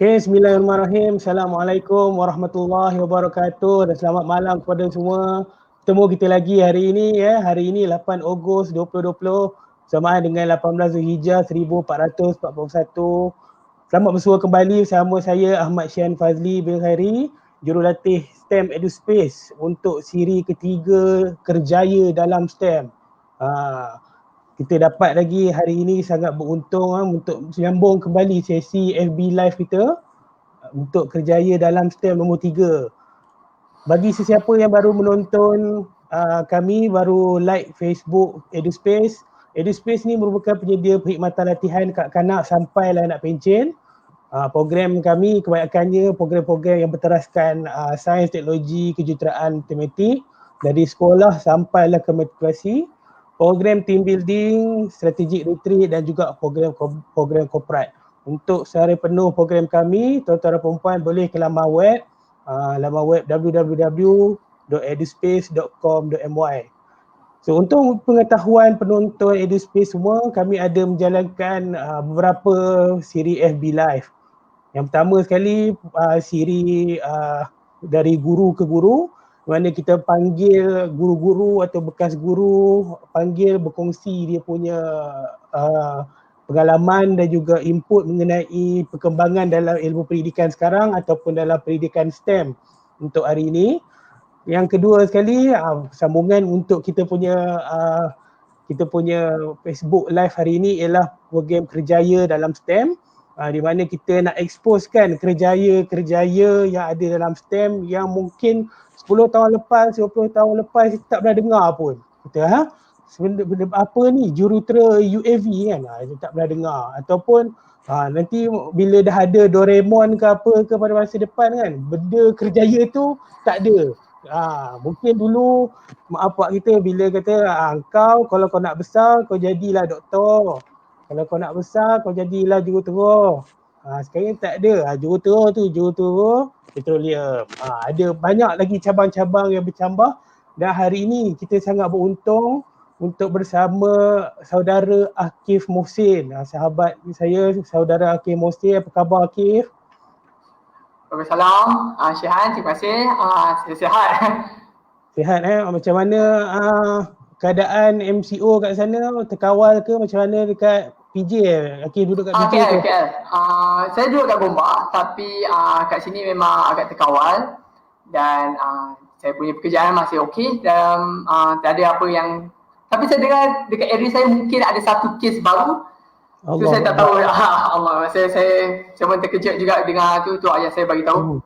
Okay, bismillahirrahmanirrahim. Assalamualaikum warahmatullahi wabarakatuh dan selamat malam kepada semua. Bertemu kita lagi hari ini Hari ini 8 Ogos 2020 bersamaan dengan 18 Zulhijjah 1441. Selamat bersua kembali bersama saya Ahmad Syahan Fazli bin Khairi, jurulatih STEM EduSpace untuk siri ketiga kerjaya dalam STEM. Kita dapat lagi hari ini sangat beruntung untuk menyambung kembali sesi FB Live kita untuk kerjaya dalam STEM nombor 3. Bagi sesiapa yang baru menonton kami, baru like Facebook EduSpace. EduSpace ni merupakan penyedia perkhidmatan latihan kanak-kanak sampai lah anak pencen. Program kami kebanyakannya program-program yang berteraskan sains, teknologi, kejuruteraan, matematik dari sekolah sampailah ke matrikulasi. Program team building, strategic retreat dan juga program corporate. Untuk secara penuh program kami, tuan-tuan dan puan boleh ke laman web www.eduspace.com.my. So untuk pengetahuan penonton EduSpace semua, kami ada menjalankan beberapa siri FB Live. Yang pertama sekali siri dari guru ke guru, mana kita panggil guru-guru atau bekas guru, panggil berkongsi dia punya pengalaman dan juga input mengenai perkembangan dalam ilmu pendidikan sekarang ataupun dalam pendidikan STEM untuk hari ini. Yang kedua sekali, sambungan untuk kita punya Facebook Live hari ini ialah program kerjaya dalam STEM, di mana kita nak exposekan kerjaya-kerjaya yang ada dalam STEM yang mungkin 10 tahun lepas, 20 tahun lepas kita tak pernah dengar pun. Kita benda apa ni, jurutera UAV kan, kita tak pernah dengar. Ataupun nanti bila dah ada Doraemon ke apa ke pada masa depan kan, benda kerjaya tu tak ada. Mungkin dulu mak bapak kita bila kata kau kalau kau nak besar kau jadilah doktor, kalau kau nak besar kau jadilah jurutera. Sekarang tak ada. Jurutera petroleum. Ada banyak lagi cabang-cabang yang bercambah. Dan hari ini kita sangat beruntung untuk bersama saudara Akif Mohsin. Sahabat saya, saudara Akif Mohsin. Apa khabar Akif? Salam, Syahan, terima kasih. Saya sihat. Sihat Macam mana keadaan MCO kat sana? Terkawal ke macam mana dekat PJ? Akif duduk kat PJ ke? KL. Saya duduk kat Gombak tapi kat sini memang agak terkawal dan saya punya pekerjaan masih okey dan tak ada apa yang, tapi saya dengar dekat area saya mungkin ada satu kes baru. Tu saya tak tahu. Allah, saya pun terkejut juga dengar tu ayah saya bagi tahu.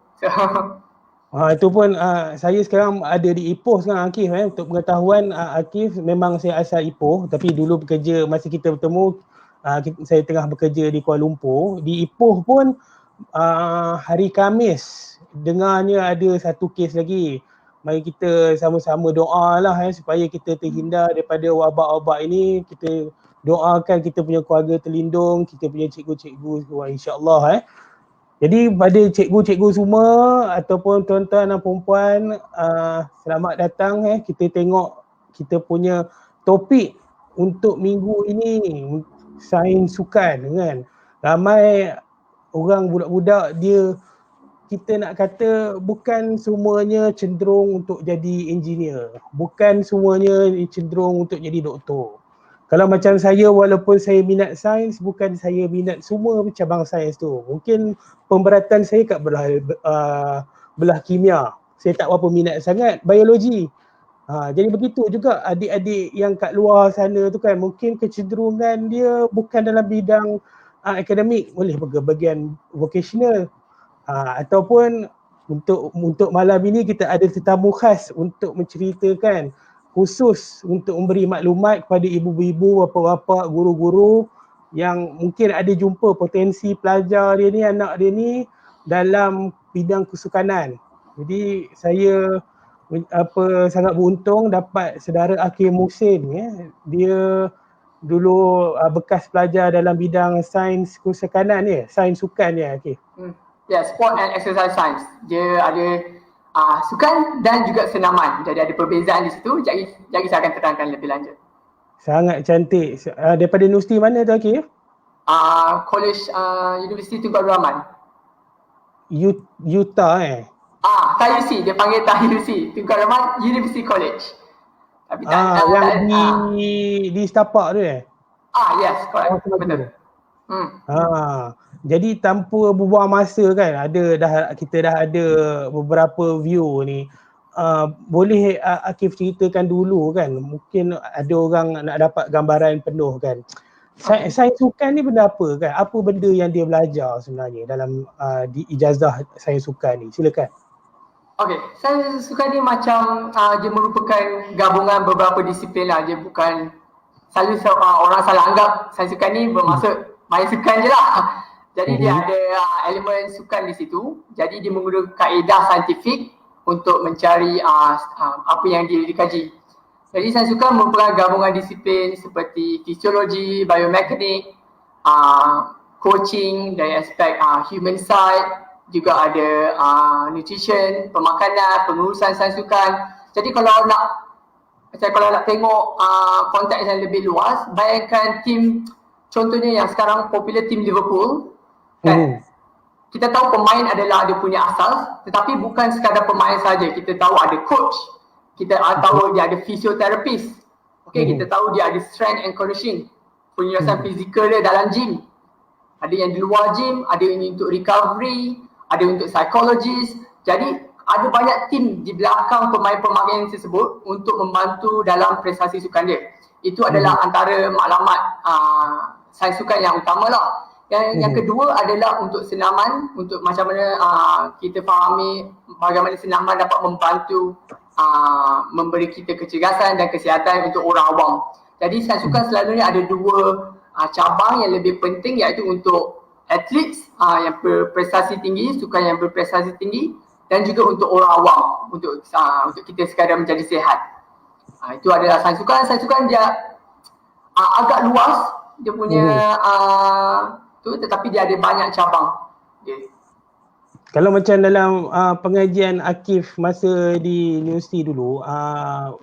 Itu pun saya sekarang ada di Ipoh sekarang Akif. Untuk pengetahuan Akif, memang saya asal Ipoh tapi dulu bekerja masa kita bertemu saya tengah bekerja di Kuala Lumpur. Di Ipoh pun hari Khamis dengarnya ada satu kes lagi. Mari kita sama-sama doa lah supaya kita terhindar daripada wabak-wabak ini. Kita doakan kita punya keluarga terlindung, kita punya cikgu-cikgu semua insya-Allah. Jadi pada cikgu-cikgu semua ataupun tuan-tuan dan puan-puan, selamat datang. Kita tengok kita punya topik untuk minggu ini, sains sukan kan. Ramai orang budak-budak dia, kita nak kata bukan semuanya cenderung untuk jadi engineer, bukan semuanya cenderung untuk jadi doktor. Kalau macam saya, walaupun saya minat sains, bukan saya minat semua cabang sains tu. Mungkin pemberatan saya kat belah kimia. Saya tak berapa minat sangat biologi. Jadi begitu juga adik-adik yang kat luar sana tu kan, mungkin kecenderungan dia bukan dalam bidang akademik, boleh bahagian vocational. Ataupun untuk malam ini kita ada tetamu khas untuk menceritakan, khusus untuk memberi maklumat kepada ibu-ibu, bapa-bapa, guru-guru yang mungkin ada jumpa potensi pelajar dia ni, anak dia ni dalam bidang kesukanan. Jadi saya sangat beruntung dapat saudara Akif Mohsin. Dia dulu bekas pelajar dalam bidang sains kesukanan sains sukan Akif. Sport and exercise science. Dia ada sukan dan juga senaman. Jadi ada perbezaan di situ. Jadi saya akan terangkan lebih lanjut. Sangat cantik. Daripada universiti mana tu Akif? College Universiti Tunku Abdul Rahman. Utah TUC, dia panggil TUC, Tungku Rahman University College. Tapi yang di Setapak tu yes, correct. Betul. Jadi tanpa berbuang masa kan, kita dah ada beberapa view ni. Boleh Akif ceritakan dulu kan, mungkin ada orang nak dapat gambaran penuh kan. Sains sukan ni benda apa kan? Apa benda yang dia belajar sebenarnya dalam di ijazah sains sukan ni? Silakan. Okey, sains sukan ni macam dia merupakan gabungan beberapa disiplin lah. Dia bukan selalu orang salah anggap sains sukan ni bermaksud main sukan je lah. Jadi dia ada elemen sukan di situ. Jadi dia menggunakan kaedah saintifik untuk mencari apa yang dia dikaji. Jadi sains sukan merupakan gabungan disiplin seperti fisiologi, biomekanik, coaching dari aspek human side, juga ada nutrition, pemakanan, pengurusan sains sukan. Jadi kalau nak tengok konteks yang lebih luas, bayangkan tim, contohnya yang sekarang popular tim Liverpool kan. Kita tahu pemain adalah dia punya asas, tetapi bukan sekadar pemain saja. Kita tahu ada coach, kita tahu dia ada fisioterapis, kita tahu dia ada strength and conditioning, penjelasan fizikal dia dalam gym. Ada yang di luar gym, ada yang untuk recovery, ada untuk psychologist. Jadi ada banyak tim di belakang pemain-pemain tersebut untuk membantu dalam prestasi sukan dia. Itu adalah antara maklumat sains sukan yang utama lah. Yang kedua adalah untuk senaman, untuk macam mana kita fahami bagaimana senaman dapat membantu memberi kita kecergasan dan kesihatan untuk orang awam. Jadi sains sukan selalunya ada dua cabang yang lebih penting, iaitu untuk atlet yang berprestasi tinggi, sukan yang berprestasi tinggi, dan juga untuk orang awam, untuk kita sekadar menjadi sihat. Itu adalah sains sukan. Sains sukan dia agak luas, dia punya tetapi dia ada banyak cabang. Kalau macam dalam pengajian Akif masa di universiti dulu,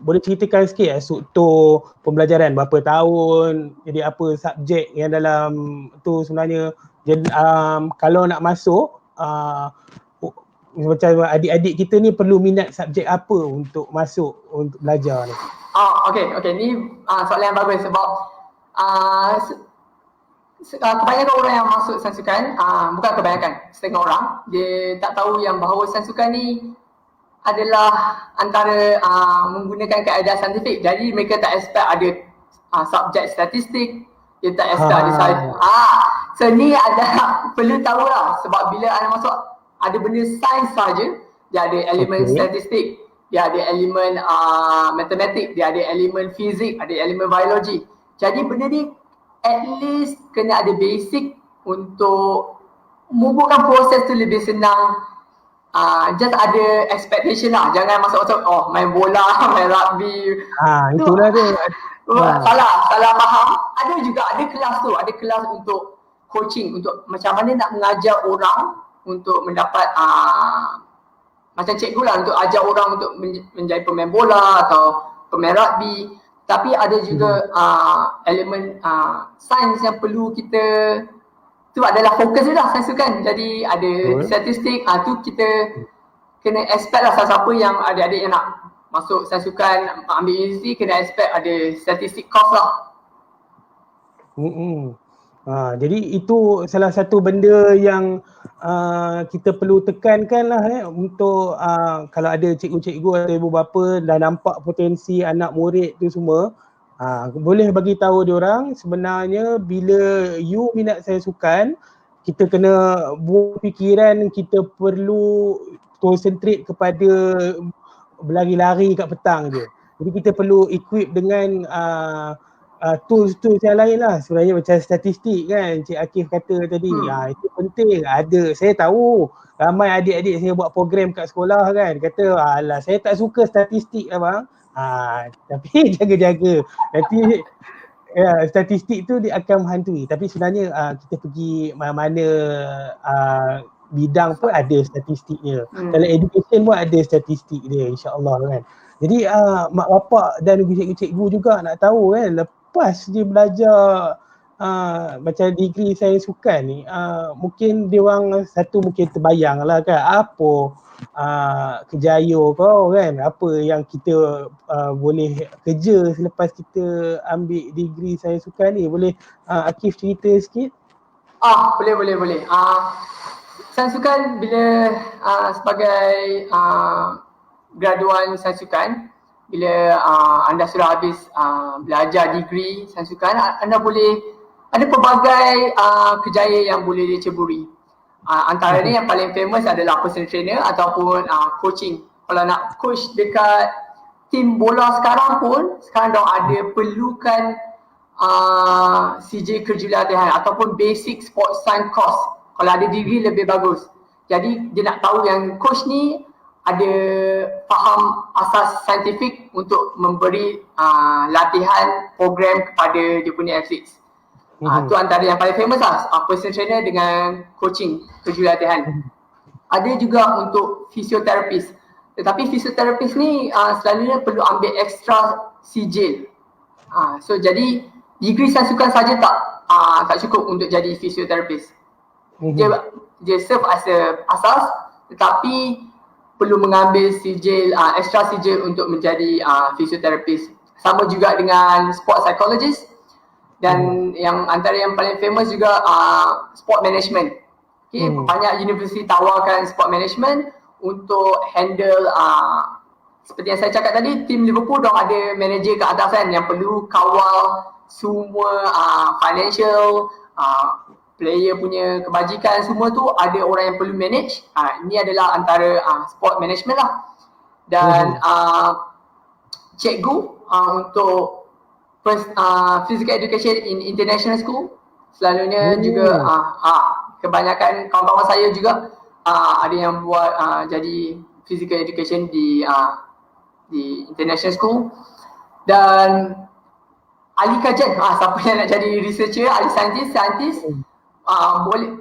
boleh ceritakan sikit struktur pembelajaran berapa tahun, jadi apa subjek yang dalam tu sebenarnya. Jadi kalau nak masuk macam adik-adik kita ni perlu minat subjek apa untuk masuk untuk belajar ni? Okey, ni soalan yang bagus sebab kebanyakan orang yang masuk sains sukan, bukan kebanyakan, setengah orang dia tak tahu yang bahawa sains sukan ni adalah antara menggunakan kaedah saintifik. Jadi mereka tak expect ada subjek statistik, dia tak expect ada sains. So ni ada perlu tahu lah, sebab bila anda masuk ada benda sains saja, dia ada elemen statistik, dia ada elemen matematik, dia ada elemen fizik, ada elemen biologi. Jadi benda ni at least kena ada basic untuk membuatkan proses tu lebih senang. Just ada expectation lah, jangan masuk main bola, main rugby. Itulah tu. Salah faham. Ada kelas tu, ada kelas untuk coaching, untuk macam mana nak mengajar orang untuk mendapat macam cikgu lah, untuk ajar orang untuk menjadi pemain bola atau pemain rugby. Tapi ada juga elemen sains yang perlu kita, tu adalah fokus dia lah sains sukan. Jadi ada statistik, tu kita kena expect lah siapa yang adik-adik yang nak masuk sains sukan ambil universiti kena expect ada statistik course lah. Jadi itu salah satu benda yang kita perlu tekankan lah untuk kalau ada cikgu-cikgu atau ibu bapa dah nampak potensi anak murid tu semua, boleh bagi tahu diorang sebenarnya bila you minat sains sukan, kita kena buang fikiran kita perlu concentrate kepada berlari-lari kat petang je. Jadi kita perlu equip dengan tools-tools yang lain lah. Sebenarnya macam statistik kan, Cik Akif kata tadi, itu penting. Ada, saya tahu ramai adik-adik saya buat program kat sekolah kan, kata alah saya tak suka statistik lah bang. Tapi jaga-jaga, nanti statistik tu dia akan menghantui. Tapi sebenarnya kita pergi mana-mana bidang pun ada statistiknya. Dalam education pun ada statistik dia, insya-Allah kan. Jadi mak bapak dan cikgu-cikgu juga nak tahu kan, lepas dia belajar macam degree sains sukan ni, mungkin dia orang satu mungkin terbayang lah kan apa kejaya kau kan, apa yang kita boleh kerja selepas kita ambil degree sains sukan ni. Boleh Akif cerita sikit? Boleh. Sains sukan bila sebagai graduan sains sukan, bila anda sudah habis belajar degree sains sukan, anda boleh ada pelbagai kejayaan yang boleh diceburi. Antaranya yang paling famous adalah personal trainer ataupun coaching. Kalau nak coach dekat tim bola sekarang pun, sekarang dah ada perlukan CJ kejurulatih ataupun basic sports science course. Kalau ada degree lebih bagus. Jadi dia nak tahu yang coach ni ada faham asas saintifik untuk memberi latihan program kepada dia punya athletes. Tu antara yang paling famous lah, personal trainer dengan coaching kejurulatihan. Ada juga untuk fisioterapis. Tetapi fisioterapis ni selalunya perlu ambil extra sijil. So jadi degree sains sukan saja tak cukup untuk jadi fisioterapis. Dia serve as a asas, tetapi perlu mengambil sijil, extra sijil untuk menjadi fisioterapis. Sama juga dengan sport psychologist. Dan yang antara yang paling famous juga sport management. Okay, banyak universiti tawarkan sport management untuk handle seperti yang saya cakap tadi, tim Liverpool dah ada manager ke atas kan yang perlu kawal semua financial, player punya kebajikan, semua tu ada orang yang perlu manage. Ini adalah antara sport management lah. Dan cikgu untuk physical education in international school selalunya juga kebanyakan kawan-kawan saya juga ada yang buat jadi physical education di international school. Dan ahli kajian, siapa yang nak jadi researcher, ahli saintis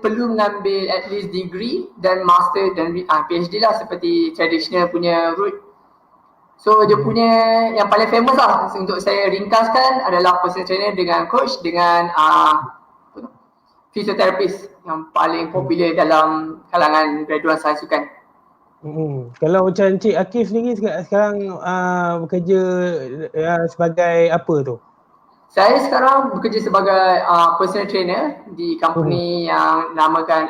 perlu mengambil at least degree dan master dan PhD lah seperti traditional punya route. So dia punya yang paling famous lah untuk saya ringkaskan adalah personal trainer dengan coach dengan fisioterapis yang paling popular dalam kalangan graduan sains sukan. Kalau macam Encik Akif sendiri sekarang bekerja sebagai apa tu? Saya sekarang bekerja sebagai personal trainer di company yang namakan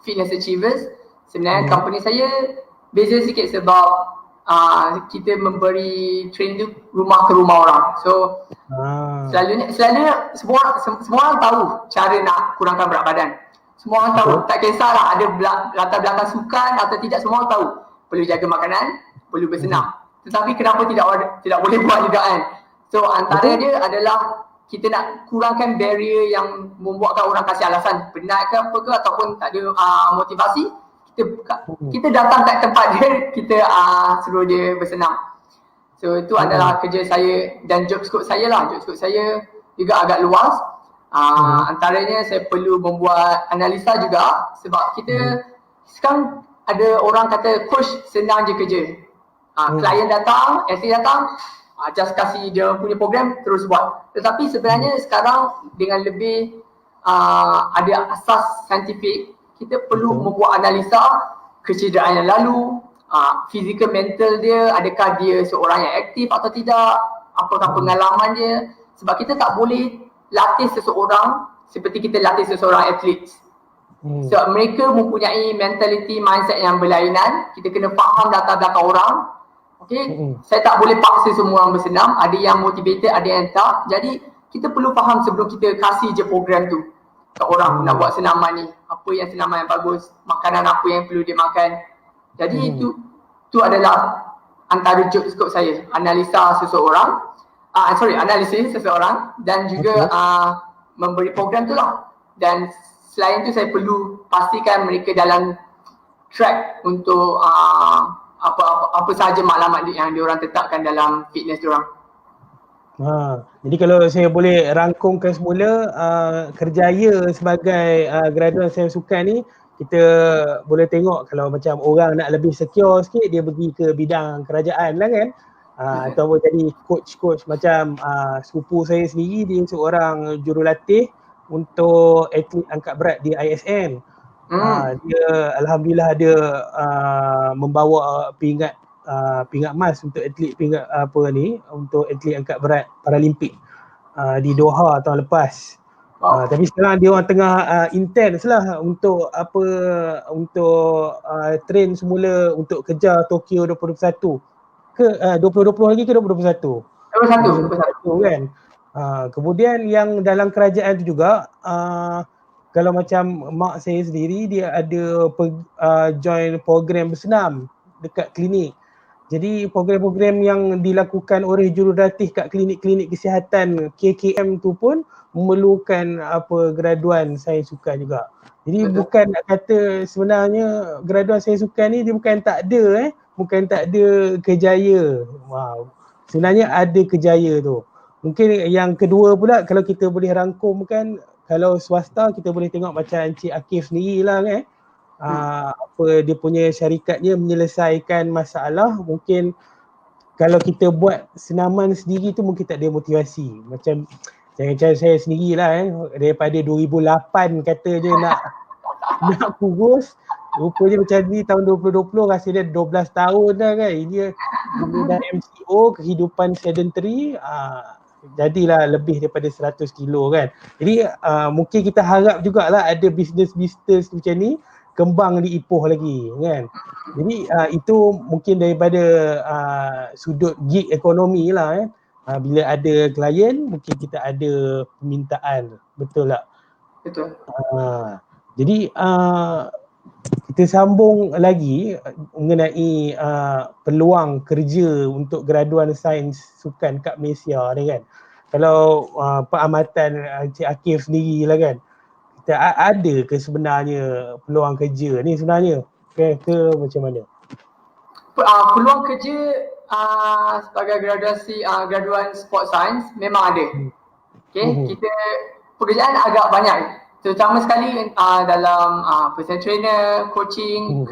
Fitness Achievers. Sebenarnya company saya beza sikit sebab kita memberi training tu rumah ke rumah orang. So selalunya semua orang tahu cara nak kurangkan berat badan. Semua orang tahu, tak kisahlah ada latar belakang sukan atau tidak, semua orang tahu. Perlu jaga makanan, perlu bersenam. Tetapi kenapa tidak boleh buat juga kan? So antara dia adalah kita nak kurangkan barrier yang membuatkan orang kasih alasan penat ke apa ke ataupun tak ada motivasi. Kita datang kat tempat dia, kita suruh dia bersenam. So itu adalah kerja saya dan job scope saya lah. Job scope saya juga agak luas. Antaranya saya perlu membuat analisa juga sebab kita sekarang ada orang kata coach senang je kerja. Klien datang, atlet datang, just kasih dia punya program terus buat. Tetapi sebenarnya sekarang dengan lebih ada asas saintifik, kita perlu membuat analisa kecederaan yang lalu, physical mental dia, adakah dia seorang yang aktif atau tidak, apakah pengalaman dia. Sebab kita tak boleh latih seseorang seperti kita latih seseorang atlet. Sebab mereka mempunyai mentality, mindset yang berlainan. Kita kena faham latar belakang orang. Okay? Saya tak boleh paksa semua orang bersenam. Ada yang motivated, ada yang tak. Jadi kita perlu faham sebelum kita kasih je program tu ke orang nak buat senaman ni. Apa yang senaman yang bagus, makanan apa yang perlu dia makan. Jadi itu adalah antara job scope saya. Analisis seseorang dan juga memberi program tu lah. Dan selain tu saya perlu pastikan mereka dalam track untuk apa sahaja maklumat yang diorang tetapkan dalam fitness diorang. Jadi kalau saya boleh rangkumkan semula, kerjaya sebagai graduan sains sukan ni, kita boleh tengok kalau macam orang nak lebih secure sikit, dia pergi ke bidang kerajaan lah kan. Ataupun jadi coach macam sepupu saya sendiri, dia seorang jurulatih untuk atlet angkat berat di ISN. Dia alhamdulillah ada membawa pingat emas untuk atlet untuk atlet angkat berat Paralimpik di Doha tahun lepas. Tapi sekarang dia orang tengah intense lah untuk train semula untuk kejar Tokyo 2021 ke 2020 lagi ke 2021? 2021 kan. Kemudian yang dalam kerajaan tu juga kalau macam mak saya sendiri, dia ada join program bersenam dekat klinik. Jadi program-program yang dilakukan oleh jurulatih kat klinik-klinik kesihatan KKM tu pun memerlukan graduan sains sukan juga. Jadi bukan nak kata sebenarnya graduan sains sukan ni dia bukan tak ada kejaya. Sebenarnya ada kejaya tu. Mungkin yang kedua pula kalau kita boleh rangkum kan, kalau swasta kita boleh tengok macam Encik Akif sendiri lah kan. Dia punya syarikatnya menyelesaikan masalah. Mungkin kalau kita buat senaman sendiri tu mungkin tak ada motivasi. Macam saya sendirilah daripada 2008 kata je nak kurus, rupanya macam ni tahun 2020 rasa dia 12 tahun dah kan. Ini dah MCO, kehidupan sedentary, jadilah lebih daripada 100 kilo kan. Jadi mungkin kita harap jugalah ada bisnes macam ni kembang di Ipoh lagi kan. Jadi itu mungkin daripada sudut gig ekonomi lah bila ada klien mungkin kita ada permintaan, betul tak? Betul. Jadi kita sambung lagi mengenai peluang kerja untuk graduan sains sukan kat Malaysia ni kan. Kalau pengamatan Encik Akif sendiri lah kan, ada ke sebenarnya peluang kerja ni sebenarnya ke macam mana? Peluang kerja sebagai graduan sport science memang ada. Kita pekerjaan agak banyak, terutama sekali dalam personal trainer, coaching,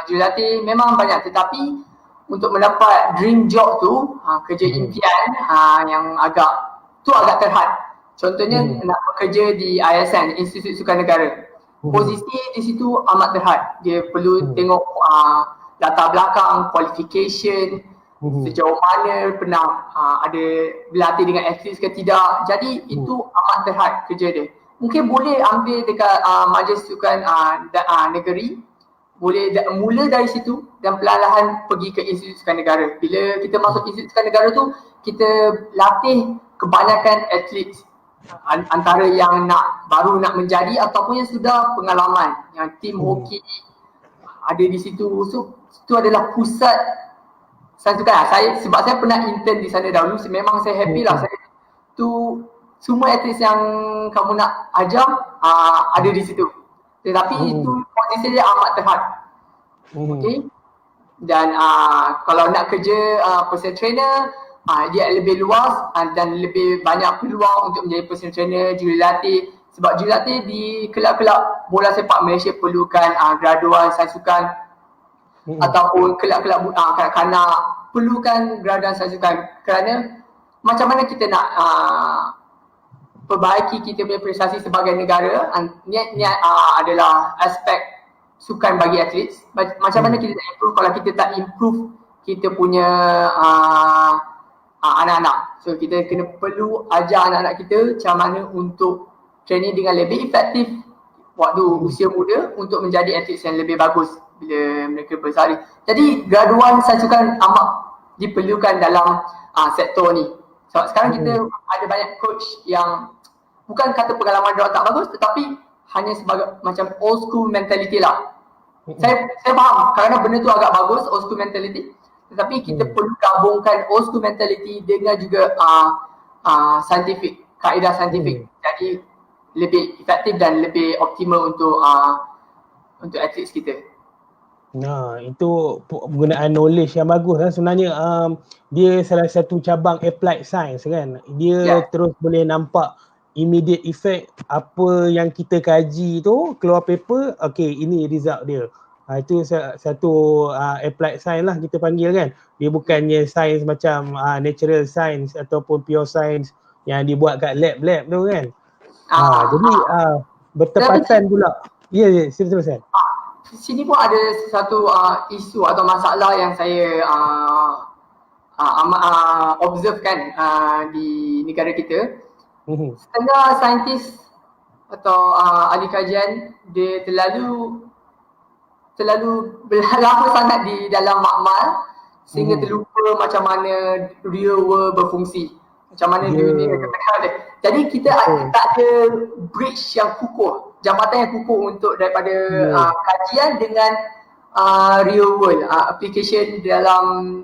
jurulatih memang banyak, tetapi untuk mendapat dream job tu, kerja impian yang agak terhad. Contohnya nak bekerja di ISN, Institut Sukan Negara. Posisi di situ amat terhad. Dia perlu tengok latar belakang, qualification, sejauh mana pernah ada berlatih dengan atlet ke tidak. Jadi itu amat terhad kerja dia. Mungkin boleh ambil dekat Majlis Sukan Negeri, boleh mula dari situ dan perlahan-lahan pergi ke Institut Sukan Negara. Bila kita masuk Institut Sukan Negara tu, kita latih kebanyakan atlet antara yang baru nak menjadi ataupun yang sudah pengalaman, yang tim hoki ada di situ. So itu adalah pusat sains sukan. Sebab saya pernah intern di sana dahulu, memang saya happy lah. Semua atlet yang kamu nak ajar ada di situ. Tetapi itu posisi dia amat terhad. Okay. Dan kalau nak kerja personal trainer, dia lebih luas dan lebih banyak peluang untuk menjadi personal trainer, jurulatih. Sebab jurulatih di kelab-kelab bola sepak Malaysia perlukan graduan sains sukan ataupun kelab-kelab kanak-kanak perlukan graduan sains sukan, kerana macam mana kita nak perbaiki kita punya prestasi sebagai negara. Niat adalah aspek sukan bagi atlet. Macam mana kita nak improve kalau kita tak improve kita punya anak-anak. So kita perlu ajar anak-anak kita macam mana untuk training dengan lebih efektif waktu usia muda untuk menjadi atlet yang lebih bagus bila mereka bersari. Jadi graduan sains sukan amat diperlukan dalam sektor ni. Sebab sekarang kita ada banyak coach yang bukan kata pengalaman dia tak bagus, tetapi hanya sebagai macam old school mentality lah. Saya faham kerana benda tu agak bagus, old school mentality. Tetapi kita perlu gabungkan old school mentality dengan juga scientific, kaedah scientific. Jadi lebih efektif dan lebih optimal untuk atlet kita. Nah, itu penggunaan knowledge yang bagus kan sebenarnya. Dia salah satu cabang applied science kan. Dia terus boleh nampak immediate effect apa yang kita kaji tu, keluar paper, okay ini result dia. Itu satu applied science lah kita panggil kan. Dia bukannya science macam natural science ataupun pure science yang dibuat kat lab-lab tu kan. Jadi bertepatan pula. Ya, sila teruskan. Sini pun ada satu isu atau masalah yang saya observe kan di negara kita. Setengah saintis atau ahli kajian dia terlalu lama sangat di dalam makmal sehingga terlupa macam mana real world berfungsi, macam mana dunia ada. Jadi kita tak ada bridge yang kukuh, jambatan yang kukuh untuk daripada kajian dengan real world application dalam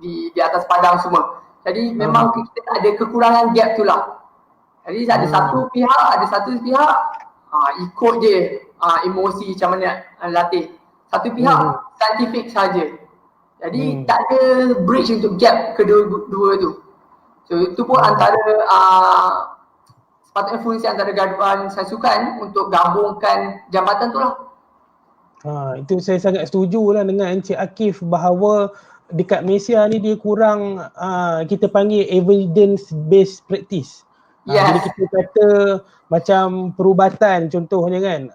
di atas padang semua. Jadi memang kita ada kekurangan gap tu lah. Jadi ada satu pihak ikut je emosi macam mana latih. Satu pihak scientific saja. Jadi tak ada bridge untuk gap kedua-dua tu. So itu pun antara sepatutnya fungsi antara gaduhan sains sukan untuk gabungkan jambatan tu lah. Itu saya sangat setuju lah dengan Encik Akif bahawa dekat Malaysia ni dia kurang kita panggil evidence based practice. Jadi kita kata macam perubatan contohnya kan,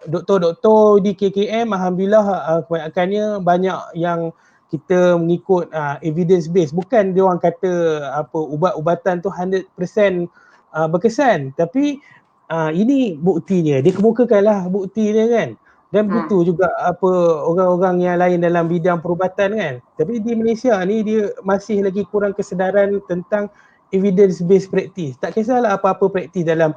doktor-doktor di KKM alhamdulillah kebanyakannya banyak yang kita mengikut evidence based. Bukan dia orang kata ubat-ubatan tu 100% berkesan, tapi ini buktinya, dia kemukakanlah buktinya kan. Dan begitu juga orang-orang yang lain dalam bidang perubatan kan. Tapi di Malaysia ni dia masih lagi kurang kesedaran tentang evidence based practice. Tak kisahlah apa-apa praktis dalam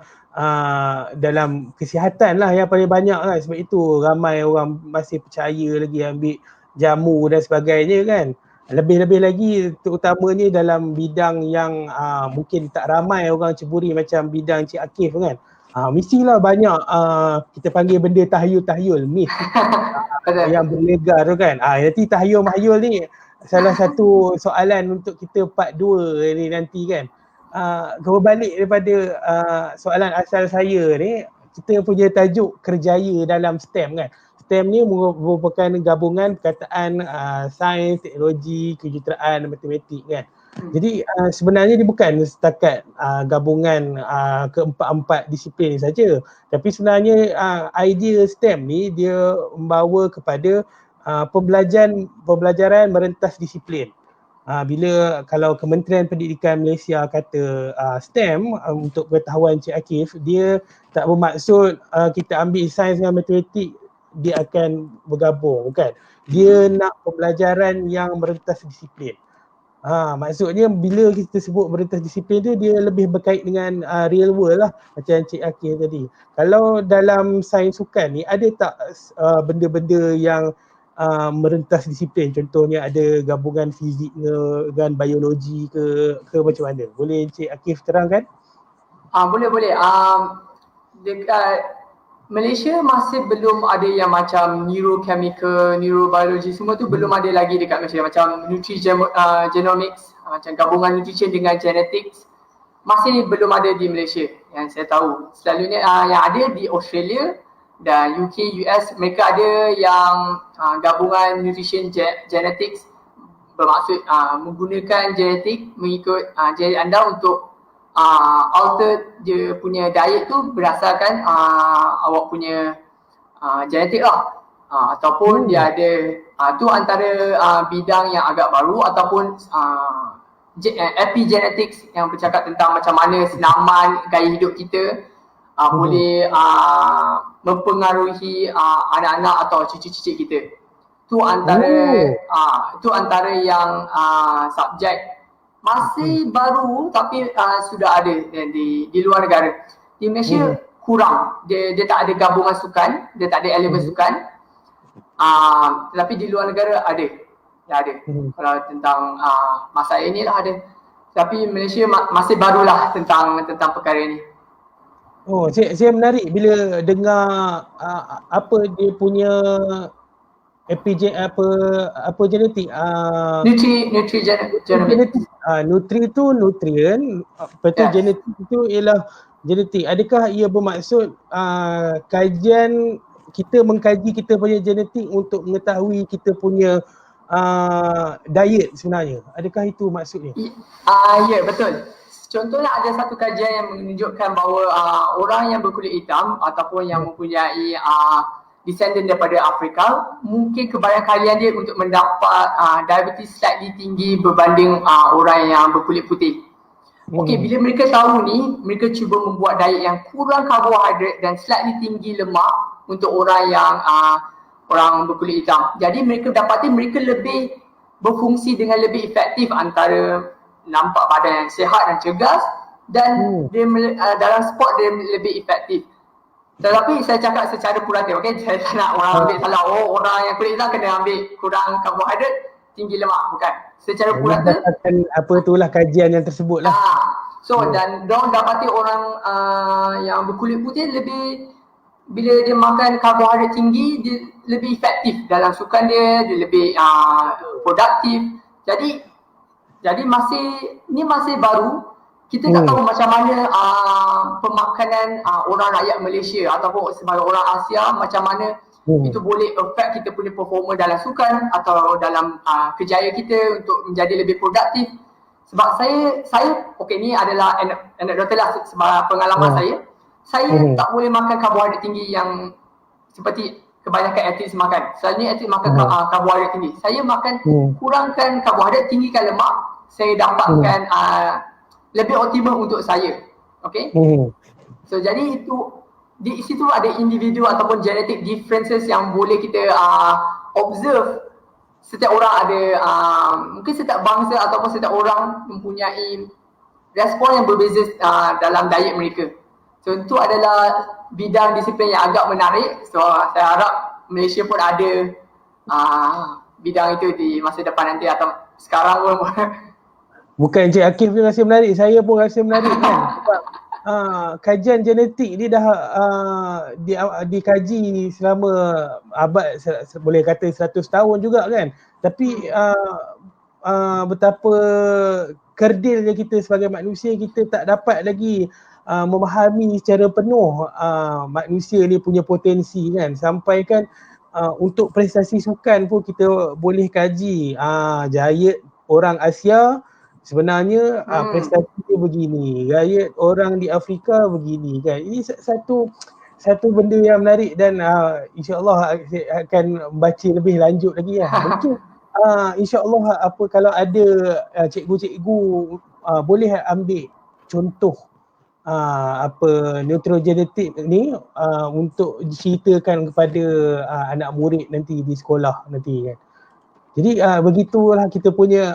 kesihatan lah yang paling banyak kan. Sebab itu ramai orang masih percaya lagi ambil jamu dan sebagainya kan. Lebih-lebih lagi terutamanya dalam bidang yang mungkin tak ramai orang ceburi macam bidang Cik Akif kan. Mestilah banyak kita panggil benda tahyul-tahyul, myth yang berlegar tu kan. Nanti tahyul-mahyul ni salah satu soalan untuk kita part 2 ni nanti kan. Berbalik daripada soalan asal saya ni, kita punya tajuk kerjaya dalam STEM kan. STEM ni merupakan gabungan perkataan sains, teknologi, kejuruteraan, matematik kan. Jadi sebenarnya dia bukan setakat gabungan keempat-empat disiplin saja, tapi sebenarnya idea STEM ni dia membawa kepada pembelajaran merentas disiplin. Bila kalau Kementerian Pendidikan Malaysia kata STEM untuk pengetahuan Cik Akif, dia tak bermaksud kita ambil sains dengan matematik dia akan bergabung, bukan. Dia nak pembelajaran yang merentas disiplin. Maksudnya bila kita sebut merentas disiplin tu dia lebih berkait dengan real world lah, macam Cik Akif tadi. Kalau dalam sains sukan ni ada tak benda-benda yang merentas disiplin, contohnya ada gabungan fizik dengan biologi ke macam mana? Boleh Cik Akif terangkan? Boleh. Dekat Malaysia masih belum ada yang macam neurochemical, neurobiology, semua tu belum ada lagi dekat Malaysia. Macam nutrigenomics, macam gabungan nutrition dengan genetics, masih belum ada di Malaysia yang saya tahu. Selalunya yang ada di Australia dan UK, US, mereka ada yang gabungan nutrition genetics, bermaksud menggunakan genetik, mengikut genetik anda untuk alter dia punya diet tu berdasarkan awak punya genetik lah. Ataupun dia ada tu antara bidang yang agak baru, ataupun epigenetics yang bercakap tentang macam mana senaman gaya hidup kita boleh mempengaruhi anak-anak atau cucu-cucu kita. Tu antara yang subjek masih baru tapi sudah ada di luar negara. Di Malaysia kurang. Dia tak ada gabungan sukan, dia tak ada elemen sukan. Tetapi di luar negara ada. Dia ada. Kalau tentang masalah inilah ada. Tapi Malaysia masih barulah tentang perkara ini. Saya menarik bila dengar apa dia punya genetik, nutrigenetik. Nutri tu nutrien, lepas tu genetik tu ialah genetik. Adakah ia bermaksud kajian kita mengkaji kita punya genetik untuk mengetahui kita punya diet sebenarnya? Adakah itu maksudnya? Ya, betul. contohnya ada satu kajian yang menunjukkan bahawa orang yang berkulit hitam ataupun yang mempunyai descendant daripada Afrika, mungkin kebarangkalian dia untuk mendapat diabetes slightly tinggi berbanding orang yang berkulit putih. Okey, bila mereka tahu ni, mereka cuba membuat diet yang kurang karbohidrat dan slightly tinggi lemak untuk orang yang orang berkulit hitam. Jadi mereka dapati mereka lebih berfungsi dengan lebih efektif antara nampak badan yang sihat dan cergas dan dia dalam sport dia lebih efektif. Tetapi saya cakap secara kuratif, okey, saya tak nak orang ambil salah, orang yang kulit hitam kena ambil kurang karbohidrat, tinggi lemak, bukan. Secara kuratif apa itulah kajian yang tersebut lah. Dan diorang dapati orang yang berkulit putih lebih, bila dia makan karbohidrat tinggi, dia lebih efektif dalam sukan dia lebih produktif. Jadi masih baru. Kita tak tahu macam mana pemakanan orang rakyat Malaysia ataupun sebagai orang Asia, macam mana itu boleh affect kita punya performa dalam sukan atau dalam kerjaya kita untuk menjadi lebih produktif. Sebab saya okey, ni adalah anekdotal lah sebab pengalaman saya tak boleh makan karbohidrat tinggi yang seperti kebanyakan atlet makan. Selalunya atlet makan karbohidrat tinggi. Saya makan kurangkan karbohidrat, tinggikan lemak, saya dapatkan lebih optimal untuk saya. Okey. So jadi itu di situ ada individu ataupun genetic differences yang boleh kita observe. Setiap orang ada mungkin setiap bangsa ataupun setiap orang mempunyai respon yang berbeza dalam diet mereka. So itu adalah bidang disiplin yang agak menarik. So saya harap Malaysia pun ada bidang itu di masa depan nanti atau sekarang pun. Bukan Encik Akif ni rasa menarik, saya pun rasa menarik kan. Sebab kajian genetik ni dah dikaji selama abad, boleh kata 100 tahun juga kan. Tapi betapa kerdilnya kita sebagai manusia, kita tak dapat lagi memahami secara penuh manusia ni punya potensi kan. Sampai kan untuk prestasi sukan pun kita boleh kaji diet orang Asia sebenarnya prestasi dia begini, gaya orang di Afrika begini kan. Ini satu benda yang menarik dan insya-Allah saya akan baca lebih lanjut lagi lah. Mungkin insya-Allah kalau ada cikgu-cikgu boleh ambil contoh neurogenetik ni untuk diceritakan kepada anak murid nanti di sekolah nanti kan. Jadi begitulah kita punya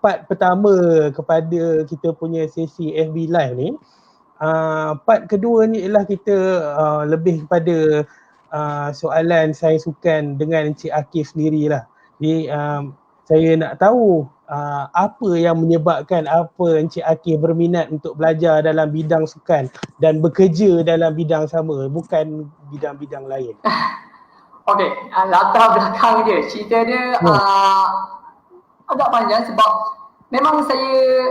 part pertama kepada kita punya sesi FB Live ni. Part kedua ni ialah kita lebih kepada soalan sains sukan dengan Encik Akif sendirilah. Jadi saya nak tahu apa yang menyebabkan Encik Akif berminat untuk belajar dalam bidang sukan dan bekerja dalam bidang sama, bukan bidang-bidang lain. Okey, latar belakang dia, cerita dia agak panjang sebab memang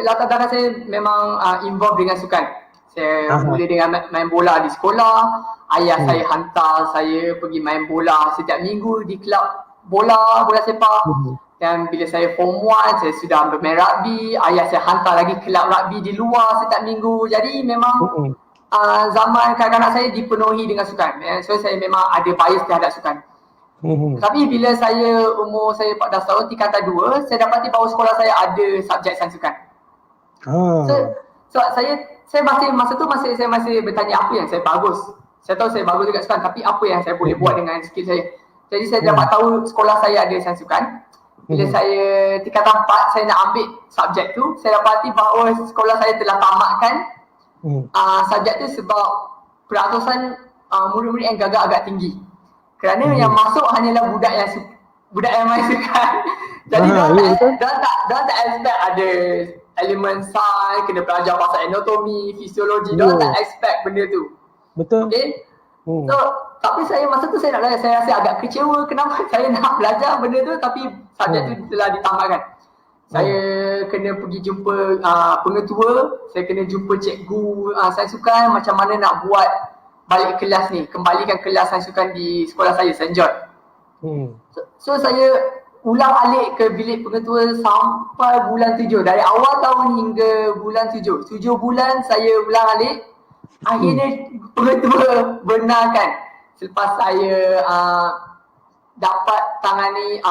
latar belakang saya memang involved dengan sukan. Saya mula dengan main bola di sekolah. Ayah saya hantar saya pergi main bola setiap minggu di kelab bola sepak. Dan bila saya form 1, saya sudah bermain rugby. Ayah saya hantar lagi kelab rugby di luar setiap minggu. Jadi memang zaman kanak-kanak saya dipenuhi dengan sukan. So saya memang ada bias terhadap sukan. Tapi bila umur saya 14 tahun, tingkatan 2, saya dapati bahawa sekolah saya ada subjek sains sukan. So saya masa tu saya masih bertanya apa yang saya bagus. Saya tahu saya bagus dekat sukan, tapi apa yang saya boleh buat dengan skill saya. Jadi saya dapat tahu sekolah saya ada sains sukan. Bila saya tingkatan 4 saya nak ambil subjek tu, saya dapati bahawa sekolah saya telah tamatkan subjek tu sebab peratusan murid-murid yang gagal agak tinggi. Kerana yang masuk hanyalah budak yang main sukan. Jadi diorang tak expect ada elemen sains, kena belajar pasal anatomi, fisiologi. Diorang tak expect benda tu. Betul. Okay. So, tapi masa tu saya nak belajar, saya rasa agak kecewa kenapa saya nak belajar benda tu tapi subjek tu telah ditamatkan. Saya kena pergi jumpa pengetua, saya kena jumpa cikgu sains sukan macam mana nak buat balik kelas ni, kembalikan kelas sains sukan di sekolah saya, St. John. So saya ulang alik ke bilik pengetua sampai bulan 7. Dari awal tahun hingga bulan 7. 7 bulan saya ulang alik. Akhirnya pengetua benarkan selepas saya dapat tangani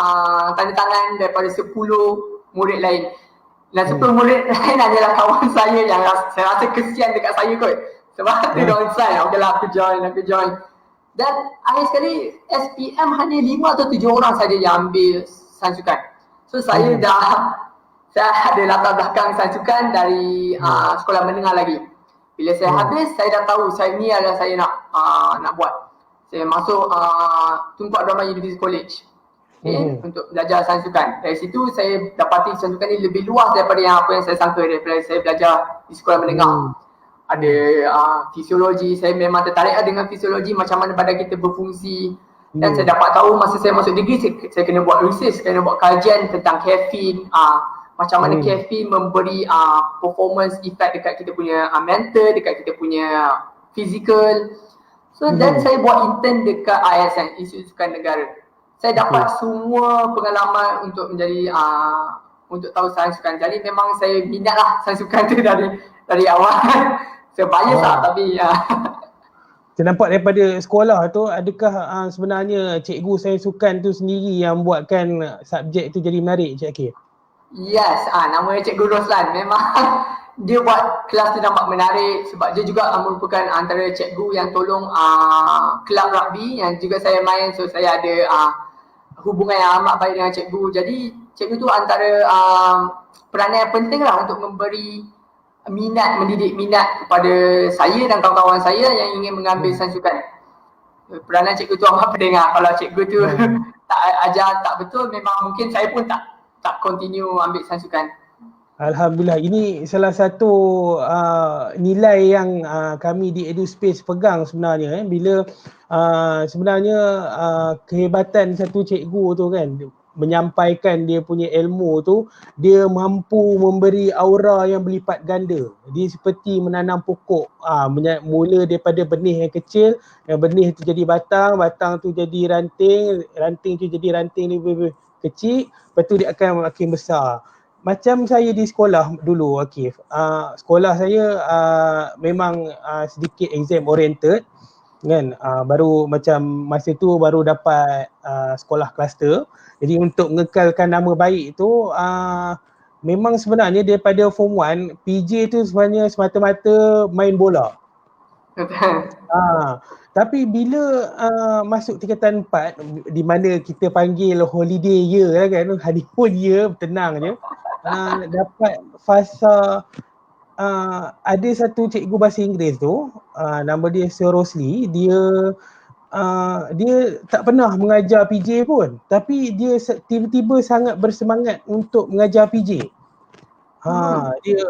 tanda tangan daripada 10 murid lain. Dan 10 murid lain adalah kawan saya yang saya rasa kesian dekat saya kot. Sebab dia orang sign, okeylah aku join. Dan akhir sekali SPM hanya 5 atau 7 orang saja yang ambil sains sukan. So saya ada latar belakang sains sukan dari sekolah menengah lagi. Bila saya habis, saya dah tahu ni adalah saya nak buat. Saya masuk Tunku Abdul Rahman University College untuk belajar sains sukan. Dari situ saya dapati sains sukan ni lebih luas daripada apa yang saya sangka daripada saya belajar di sekolah menengah. Ada fisiologi, saya memang tertarik dengan fisiologi, macam mana badan kita berfungsi. Dan saya dapat tahu masa saya masuk degree, saya kena buat research, kena buat kajian tentang caffeine, macam mana caffeine memberi performance effect dekat kita punya mental, dekat kita punya physical. So dan saya buat intern dekat ISN, Institut Sukan Negara. Saya dapat semua pengalaman untuk menjadi untuk tahu sains sukan. Jadi memang saya minat lah sains sukan tu dari awal. Saya bias lah tapi Saya nampak daripada sekolah tu, adakah sebenarnya cikgu sains sukan tu sendiri yang buatkan subjek tu jadi menarik, Cik Akif? Yes, namanya Cikgu Roslan. Memang dia buat kelas tu nampak menarik sebab dia juga merupakan antara cikgu yang tolong kelab rugby yang juga saya main. So saya ada hubungan yang amat baik dengan cikgu. Jadi cikgu tu antara peranan yang penting lah untuk memberi mendidik minat kepada saya dan kawan-kawan saya yang ingin mengambil sains sukan. Peranan cikgu tu amat penting lah. Kalau cikgu tu tak ajar tak betul, memang mungkin saya pun tak continue ambil sains sukan. Alhamdulillah, ini salah satu nilai yang kami di EduSpace pegang sebenarnya bila sebenarnya kehebatan satu cikgu tu kan, menyampaikan dia punya ilmu tu, dia mampu memberi aura yang berlipat ganda. Dia seperti menanam pokok, mula daripada benih yang kecil, yang benih tu jadi batang, batang tu jadi ranting, ranting tu jadi ranting lebih kecil, lepas tu dia akan makin besar. Macam saya di sekolah dulu, Akif, sekolah saya memang sedikit exam oriented kan, baru macam masa tu baru dapat sekolah kluster. Jadi untuk mengekalkan nama baik tu, memang sebenarnya daripada form 1, PJ tu sebenarnya semata-mata main bola. Tapi bila masuk tingkatan 4, di mana kita panggil holiday year kan, honeymoon year, tenang je, dapat fasa ada satu cikgu bahasa Inggeris tu, nama dia Sir Rosli. Dia tak pernah mengajar PJ pun, tapi dia tiba-tiba sangat bersemangat untuk mengajar PJ. Dia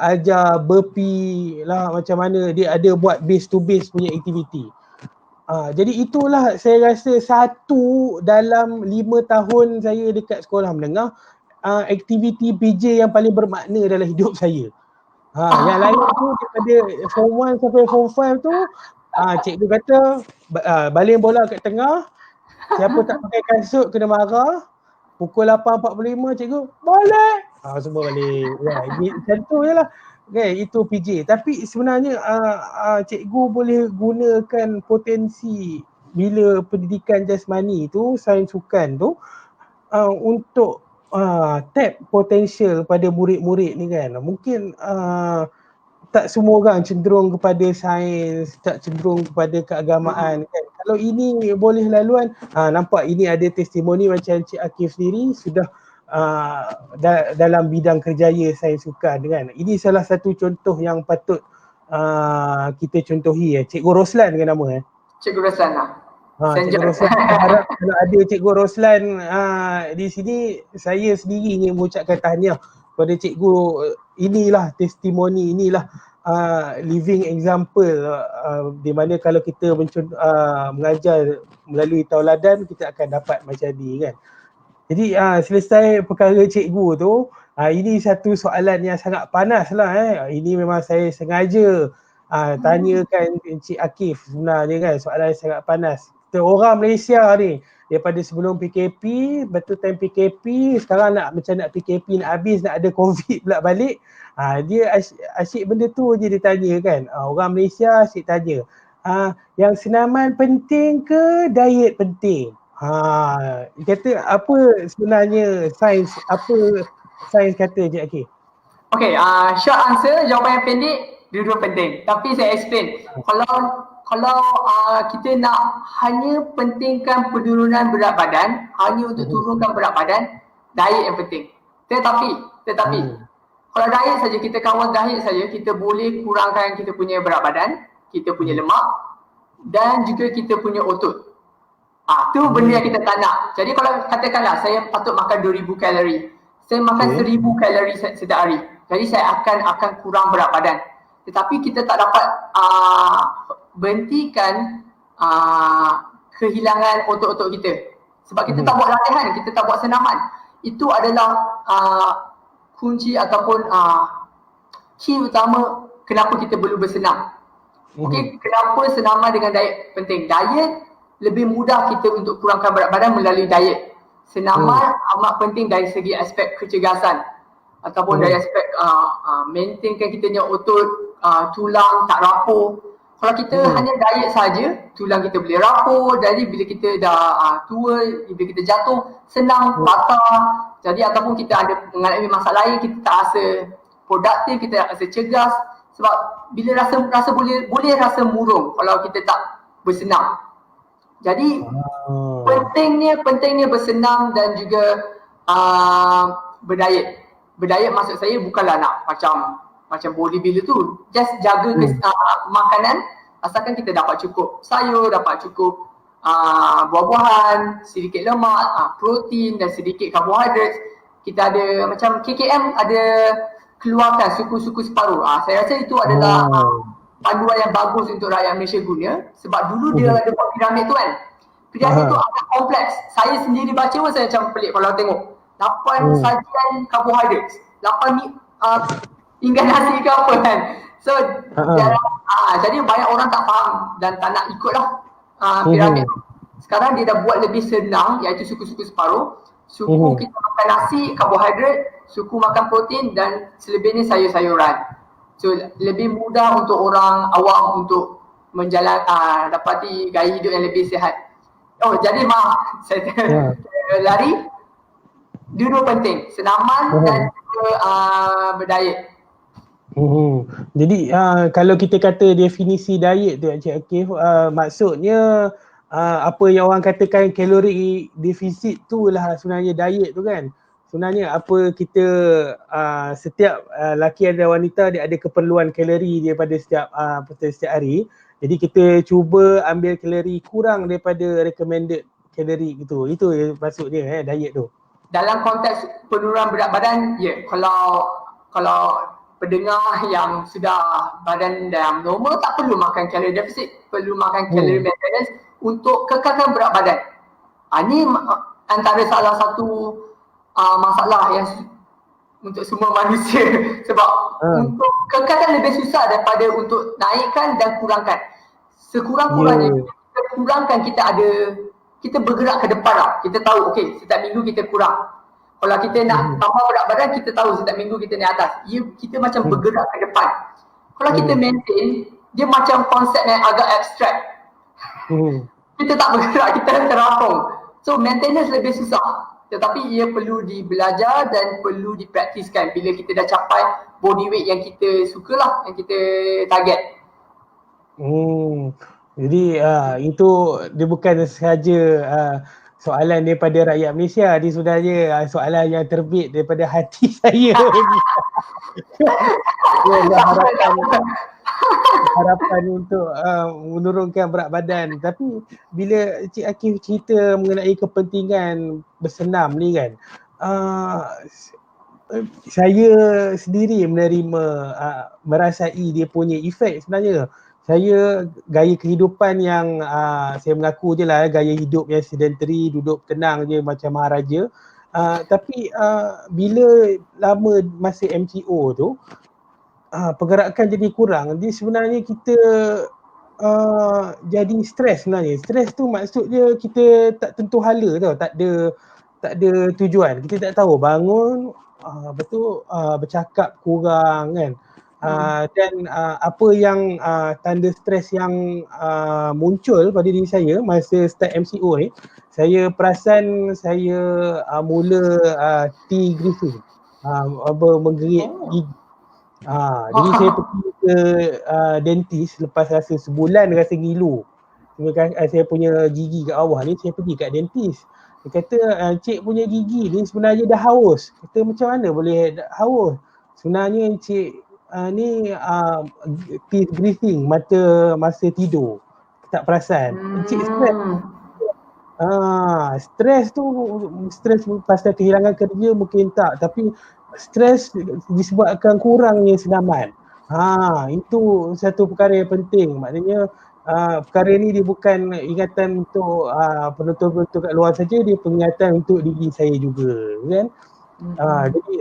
ajar burpee lah, macam mana dia ada buat base to base punya aktiviti. Jadi itulah saya rasa satu dalam 5 tahun saya dekat sekolah menengah, aktiviti PJ yang paling bermakna dalam hidup saya. Yang lain tu daripada form 1 sampai form 5 tu, cikgu kata baling bola kat tengah, siapa tak pakai kasut kena marah. Pukul 8.45 cikgu balik, semua balik. Macam tu je lah. Okay, itu PJ. Tapi sebenarnya cikgu boleh gunakan potensi bila pendidikan jasmani tu, sains sukan tu, untuk tap potential pada murid-murid ni kan. Mungkin tak semua orang cenderung kepada sains, tak cenderung kepada keagamaan kan. Kalau ini boleh laluan, nampak ini ada testimoni macam Cik Akif sendiri sudah dalam bidang kerjaya sains sukan kan. Ini salah satu contoh yang patut kita contohi. Cikgu Roslan kan nama Cikgu Roslan lah. Cikgu Roslan, harap kalau ada Cikgu Roslan di sini, saya sendiri ingin mengucapkan tahniah kepada cikgu. Inilah testimoni, inilah living example di mana kalau kita mengajar melalui tauladan, kita akan dapat macam ni kan. Jadi selesai perkara cikgu tu, ini satu soalan yang sangat panas lah. Ini memang saya sengaja tanyakan Encik Akif sebenarnya kan, soalan yang sangat panas. Kita orang Malaysia ni daripada sebelum PKP, betul time PKP, sekarang macam nak PKP nak habis, nak ada COVID pula balik. Dia asyik benda tu je dia tanya kan. Orang Malaysia asyik tanya, yang senaman penting ke diet penting? Dia kata apa sebenarnya sains kata Cik Akif? Okay, short answer, jawapan yang pendek, dua-dua penting. Tapi saya explain, kalau kita nak hanya pentingkan penurunan berat badan, hanya untuk turunkan berat badan, diet yang penting. Tetapi kalau diet saja, kita kawal diet saja, kita boleh kurangkan kita punya berat badan, kita punya lemak dan juga kita punya otot. Tu benda yang kita tak nak. Jadi kalau katakanlah saya patut makan 2000 kalori, saya makan 1000 kalori setiap hari. Jadi saya akan kurang berat badan. Tetapi kita tak dapat berhentikan kehilangan otot-otot kita. Sebab kita tak buat latihan, kita tak buat senaman. Itu adalah kunci ataupun key utama kenapa kita perlu bersenam. Okay, kenapa senaman dengan diet penting? Diet lebih mudah kita untuk kurangkan berat badan melalui diet. Senaman amat penting dari segi aspek kecergasan ataupun dari aspek maintainkan kita punya otot, tulang tak rapuh. Kalau kita hanya diet saja, tulang kita boleh rapuh. Jadi bila kita dah tua, bila kita jatuh, senang patah. Jadi ataupun kita ada mengalami masalah lain, kita tak rasa produktif, kita tak rasa cergas. Sebab bila rasa boleh rasa murung kalau kita tak bersenam. Jadi pentingnya bersenam dan juga berdiet. Berdiet maksud saya bukanlah nak macam bodybuilder tu. Just jaga makanan asalkan kita dapat cukup sayur, dapat cukup buah-buahan, sedikit lemak, protein dan sedikit karbohidrat. Kita ada macam KKM ada keluarkan suku-suku separuh. Saya rasa itu adalah panduan yang bagus untuk rakyat Malaysia guna. Sebab dulu dia ada buat piramid tu kan. Piramid tu agak kompleks. Saya sendiri baca pun saya macam pelik kalau tengok. 8 sajian karbohidrat, 8 hingga nasi ke apa kan. So jadi banyak orang tak faham dan tak nak ikutlah piramid. Sekarang dia dah buat lebih senang, iaitu suku-suku separuh. Suku kita makan nasi, karbohidrat, suku makan protein dan selebihnya sayur-sayuran. So lebih mudah untuk orang awam untuk dapati gaya hidup yang lebih sihat. Jadi maaf saya lari. Dua penting, senaman dan juga berdiet. Jadi kalau kita kata definisi diet tu Encik Akif, maksudnya apa yang orang katakan kalori defisit tu lah sebenarnya diet tu kan. Sebenarnya apa kita setiap lelaki dan wanita dia ada keperluan kalori daripada setiap hari. Jadi kita cuba ambil kalori kurang daripada recommended kalori gitu. Itu maksudnya diet tu. Dalam konteks penurunan berat badan, kalau pendengar yang sudah badan dalam normal tak perlu makan kalori defisit, perlu makan kalori maintenance untuk kekalkan berat badan. Ini antara salah satu masalah yang untuk semua manusia sebab untuk kekalkan lebih susah daripada untuk naikkan dan kurangkan. Sekurang-kurangnya kita kurangkan, kita bergerak ke depan lah. Kita tahu setiap minggu kita kurang. Kalau kita nak tambah berat badan, kita tahu setiap minggu kita naik atas. Kita macam bergerak ke depan. Kalau kita maintain, dia macam konsep yang agak abstrak. Kita tak bergerak, kita terapung. So maintenance lebih susah. Tetapi ia perlu dibelajar dan perlu dipraktiskan bila kita dah capai body weight yang kita sukalah, yang kita target. Jadi itu dia bukan sahaja soalan daripada rakyat Malaysia, dia sebenarnya soalan yang terbit daripada hati saya. Harapan untuk menurunkan berat badan. Tapi bila Cik Akif cerita mengenai kepentingan bersenam ni kan, saya sendiri merasai dia punya efek sebenarnya. Saya gaya kehidupan yang saya mengaku je lah, gaya hidup yang sedentary, duduk tenang je macam maharaja. Tapi bila lama masa MCO tu, pergerakan jadi kurang. Jadi sebenarnya kita jadi stres sebenarnya. Stres tu maksudnya kita tak tentu hala tau, tak ada tujuan. Kita tak tahu bangun betul bercakap kurang kan. Dan apa yang tanda stres yang muncul pada diri saya masa start MCO ni, saya perasan saya mula tea-griefing, menggerit gigi. Jadi saya pergi ke dentist lepas rasa sebulan rasa ngilu. Saya punya gigi kat bawah ni, saya pergi kat dentist. Dia kata, cik punya gigi ni sebenarnya dah haus. Kata macam mana boleh haus? Sebenarnya cik ni teeth griefing, masa tidur. Tak perasan. Cik stres. Stres tu, stres pasal kehilangan kerja mungkin tak. Tapi stres disebabkan kurangnya senaman. Itu satu perkara yang penting. Maknanya perkara ni dia bukan ingatan untuk penonton-penonton kat luar saja, dia pengingatan untuk diri saya juga kan. Jadi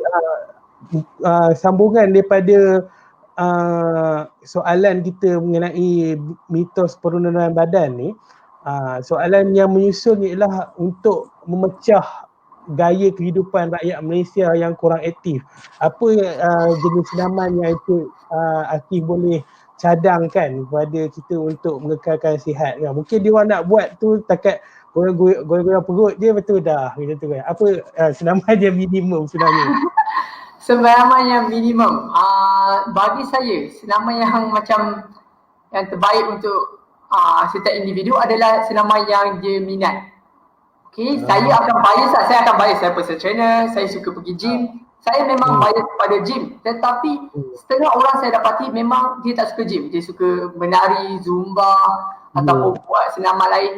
sambungan daripada soalan kita mengenai mitos penurunan badan ni, soalan yang menyusul ialah untuk memecah gaya kehidupan rakyat Malaysia yang kurang aktif. Apa jenis senaman yang itu Akif boleh cadangkan kepada kita untuk mengekalkan sihat kan? Mungkin dia orang nak buat tu takat goyang-goyang perut dia betul dah macam tu kan. Apa senaman yang minimum sebenarnya? Senaman yang minimum, bagi saya senaman yang macam yang terbaik untuk setiap individu adalah senaman yang dia minat. Okay, saya akan bias lah. Saya akan bias. Saya personal trainer, saya suka pergi gym. Saya memang bias kepada gym. Tetapi setengah orang saya dapati memang dia tak suka gym. Dia suka menari, zumba ataupun buat senaman lain.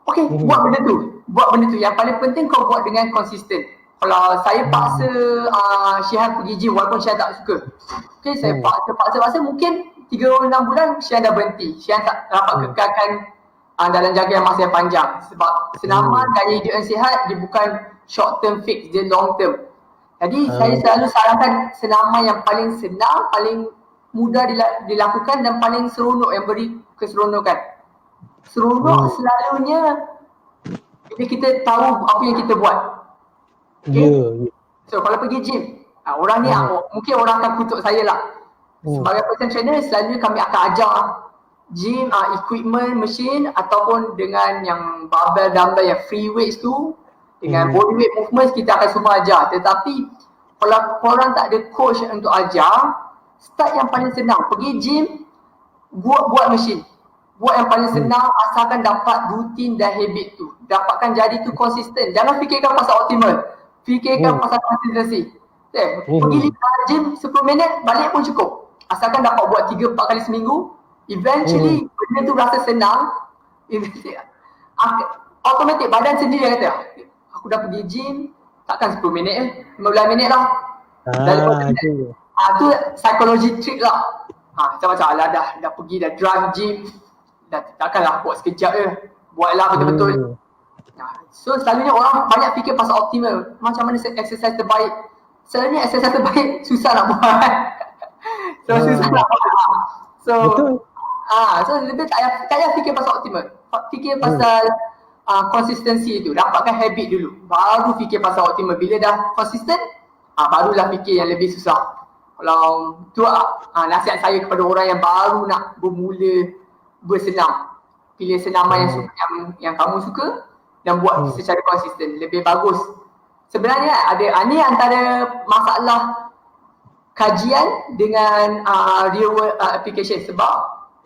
Okay, buat benda tu. Buat benda tu. Yang paling penting kau buat dengan konsisten. Kalau saya paksa Syihan pergi gym walaupun Syihan tak suka. Okay, saya paksa mungkin 3-6 bulan Syihan dah berhenti. Syihan tak dapat kekalkan dalam jangka yang masa yang panjang. Sebab senaman gaya hidup yang sihat dia bukan short term fix, dia long term. Jadi saya selalu sarankan senaman yang paling senang, paling mudah dilakukan dan paling seronok, yang beri keseronokan. Seronok selalunya bila kita tahu apa yang kita buat. Okay? So kalau pergi gym, orang ni mungkin orang akan kutuk saya lah. Sebagai personal trainer selalu kami akan ajar gym, equipment, mesin ataupun dengan yang barbell, dumbbell yang free weights tu, dengan body weight movements kita akan semua ajar. Tetapi kalau korang tak ada coach untuk ajar, start yang paling senang. Pergi gym, buat mesin. Buat yang paling senang asalkan dapat rutin dan habit tu. Dapatkan jadi tu konsisten. Jangan fikirkan pasal optimal. Fikirkan pasal konsistensi. Pergi 5 gym 10 minit, balik pun cukup. Asalkan dapat buat 3-4 kali seminggu, eventually benda tu rasa senang. Automatik badan sendiri kata, aku dah pergi gym, takkan 10 minit 15 minit lah. Tu psikologi trick lah. Macam-macam lah dah pergi dah drive gym, takkanlah buat sekejap je. Buatlah betul-betul. So selalunya orang banyak fikir pasal optimal. Macam mana exercise terbaik. Selalunya exercise terbaik susah nak buat. Susah nak buat. So lebih tak payah fikir pasal optimal. Fikir pasal konsistensi itu. Dapatkan habit dulu. Baru fikir pasal optimal. Bila dah konsisten, barulah fikir yang lebih susah. Kalau tu nasihat saya kepada orang yang baru nak bermula bersenam. Pilih senaman yang kamu suka dan buat secara konsisten. Lebih bagus. Sebenarnya ni antara masalah kajian dengan real world application. Sebab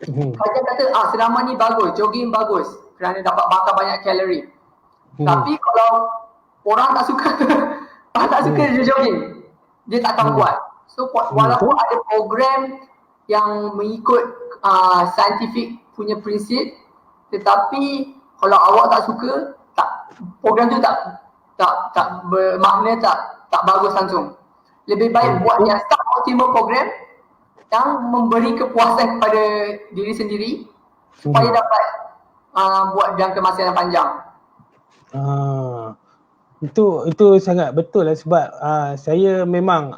kajian kata senaman ni bagus, jogging bagus kerana dapat bakar banyak kalori. Tapi kalau orang tak suka dia jogging, dia tak akan buat. So walaupun ada program yang mengikut scientific punya prinsip, tetapi kalau awak tak suka, program tu tak bermakna, tak bagus langsung. Lebih baik buat yang suboptimal program yang memberi kepuasan kepada diri sendiri supaya dapat buat jangka masa yang panjang. Itu sangat betul lah sebab saya memang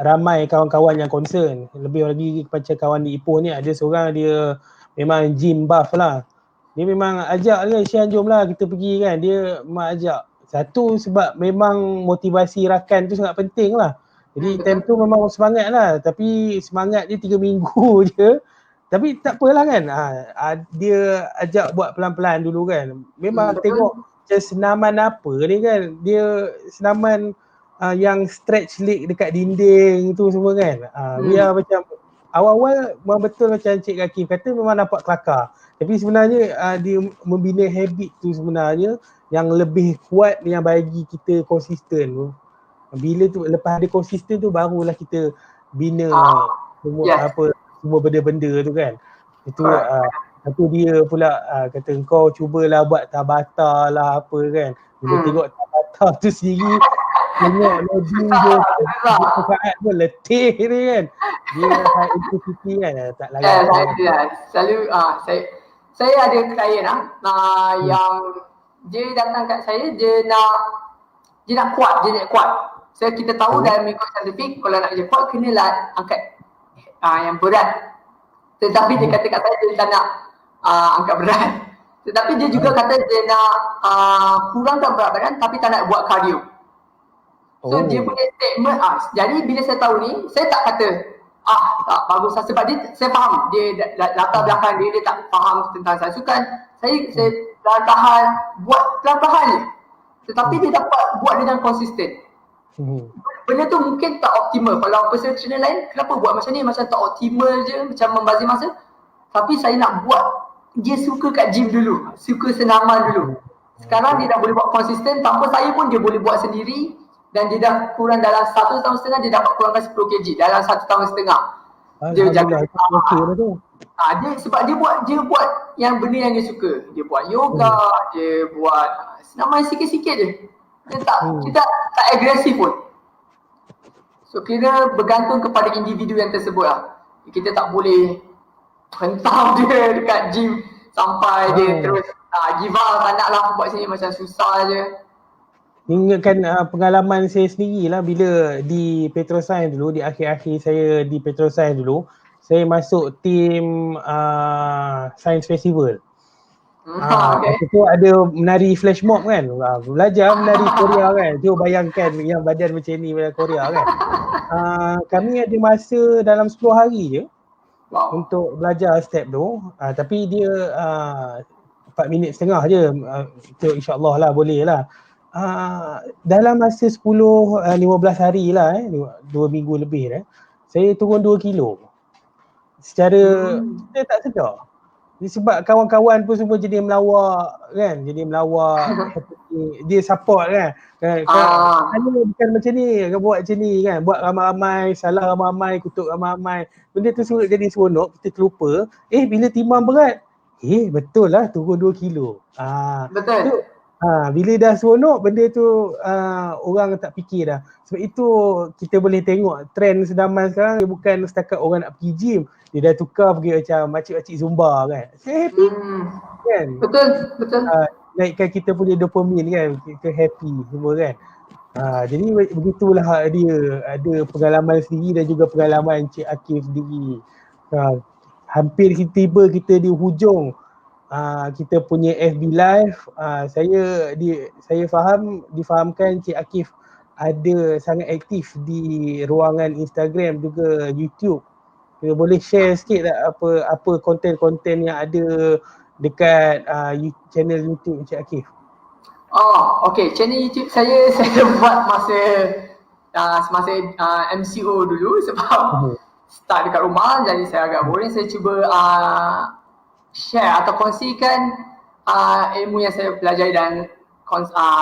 ramai kawan-kawan yang concern. Lebih lagi kepada kawan di Ipoh ni, ada seorang dia memang gym buff lah. Dia memang ajak kan, Syan jom lah kita pergi kan. Dia memang ajak. Satu sebab memang motivasi rakan tu sangat penting lah. Jadi time tu memang semangat lah. Tapi semangat dia 3 minggu je. Tapi tak apalah kan. Dia ajak buat pelan-pelan dulu kan. Memang tengok macam senaman apa ni kan. Dia senaman yang stretch leg dekat dinding tu semua kan. Biar macam awal-awal memang betul macam Encik Kaki kata memang nampak kelakar. Tapi sebenarnya dia membina habit tu sebenarnya yang lebih kuat yang bagi kita konsisten. Bila tu lepas ada konsisten tu barulah kita bina semua benda-benda tu kan. Itu satu dia pula kata kau cubalah buat Tabata lah apa kan. Bila tengok Tabata tu sendiri tengok loading dia saat pun letih ni kan. Dia high intensity kan, tak larat. Selalu saya ada klien yang dia datang kat saya, dia nak kuat. So kita tahu dalam mengikut saintifik kalau nak kerja kuat kenalah angkat yang berat. Tetapi dia kata kat saya dia tak nak angkat berat. Tetapi dia juga kata dia nak kurangkan berat badan tapi tak nak buat cardio. So dia punya statement jadi bila saya tahu ni, saya tak kata tak bagus lah sebab saya faham dia latar belakang dia tak faham tentang saya sukan. Saya tahan buat pelan-pelan je. Tetapi dia dapat buat dengan konsisten. Benda tu mungkin tak optimal. Kalau personal trainer lain, kenapa buat macam ni? Macam tak optimal je, macam membazir masa. Tapi saya nak buat, dia suka kat gym dulu. Suka senaman dulu. Sekarang dia dah boleh buat konsisten, tanpa saya pun dia boleh buat sendiri. Dan dia dah kurang dalam 1 tahun setengah, dia dapat kurangkan 10 kg dalam 1 tahun setengah. Dia jaga sebab dia buat yang benda yang dia suka. Dia buat yoga, dia buat senaman sikit-sikit je. Kita tak agresif pun. So kira bergantung kepada individu yang tersebut lah. Kita tak boleh hentam dia dekat gym sampai dia terus give up, tak nak lah buat sini, macam susah je. Ingatkan pengalaman saya sendiri lah bila di Petroscience dulu, di akhir-akhir saya di Petroscience dulu, saya masuk tim Science Festival. Lepas tu ada menari flash mob kan, belajar menari Korea kan. Cuba bayangkan yang badan macam ni menari Korea kan. Kami ada masa dalam 10 hari je untuk belajar step tu. Tapi dia 4 minit setengah je. InsyaAllah lah boleh lah. Dalam masa 10-15 hari lah 2 minggu lebih saya turun 2 kilo. Secara kita tak sedar. Sebab kawan-kawan pun semua jadi melawak kan, dia support kan. Bukan macam ni, buat macam ni kan, buat ramai-ramai, salah ramai-ramai, kutuk ramai-ramai. Benda tu jadi seronok, kita terlupa. Bila timbang berat, betul lah turun 2 kilo. Betul. Tu, bila dah seronok benda tu orang tak fikir dah. Sebab itu kita boleh tengok trend sedaman sekarang dia bukan setakat orang nak pergi gym. Dia dah tukar pergi macam makcik-makcik Zumba kan. Saya happy kan. Betul. Naikkan kita punya dopamin kan. Kita happy semua kan. Jadi begitulah dia. Ada pengalaman sendiri dan juga pengalaman Encik Akif sendiri. Hampir tiba kita di hujung kita punya FB Live. Saya difahamkan Encik Akif ada sangat aktif di ruangan Instagram juga YouTube. Kita boleh share sikit tak apa konten-konten yang ada dekat channel YouTube Encik Akif? Okay. Channel YouTube saya buat semasa MCO dulu sebab start dekat rumah, jadi saya agak boring. Saya cuba share atau kongsikan ilmu yang saya pelajari dan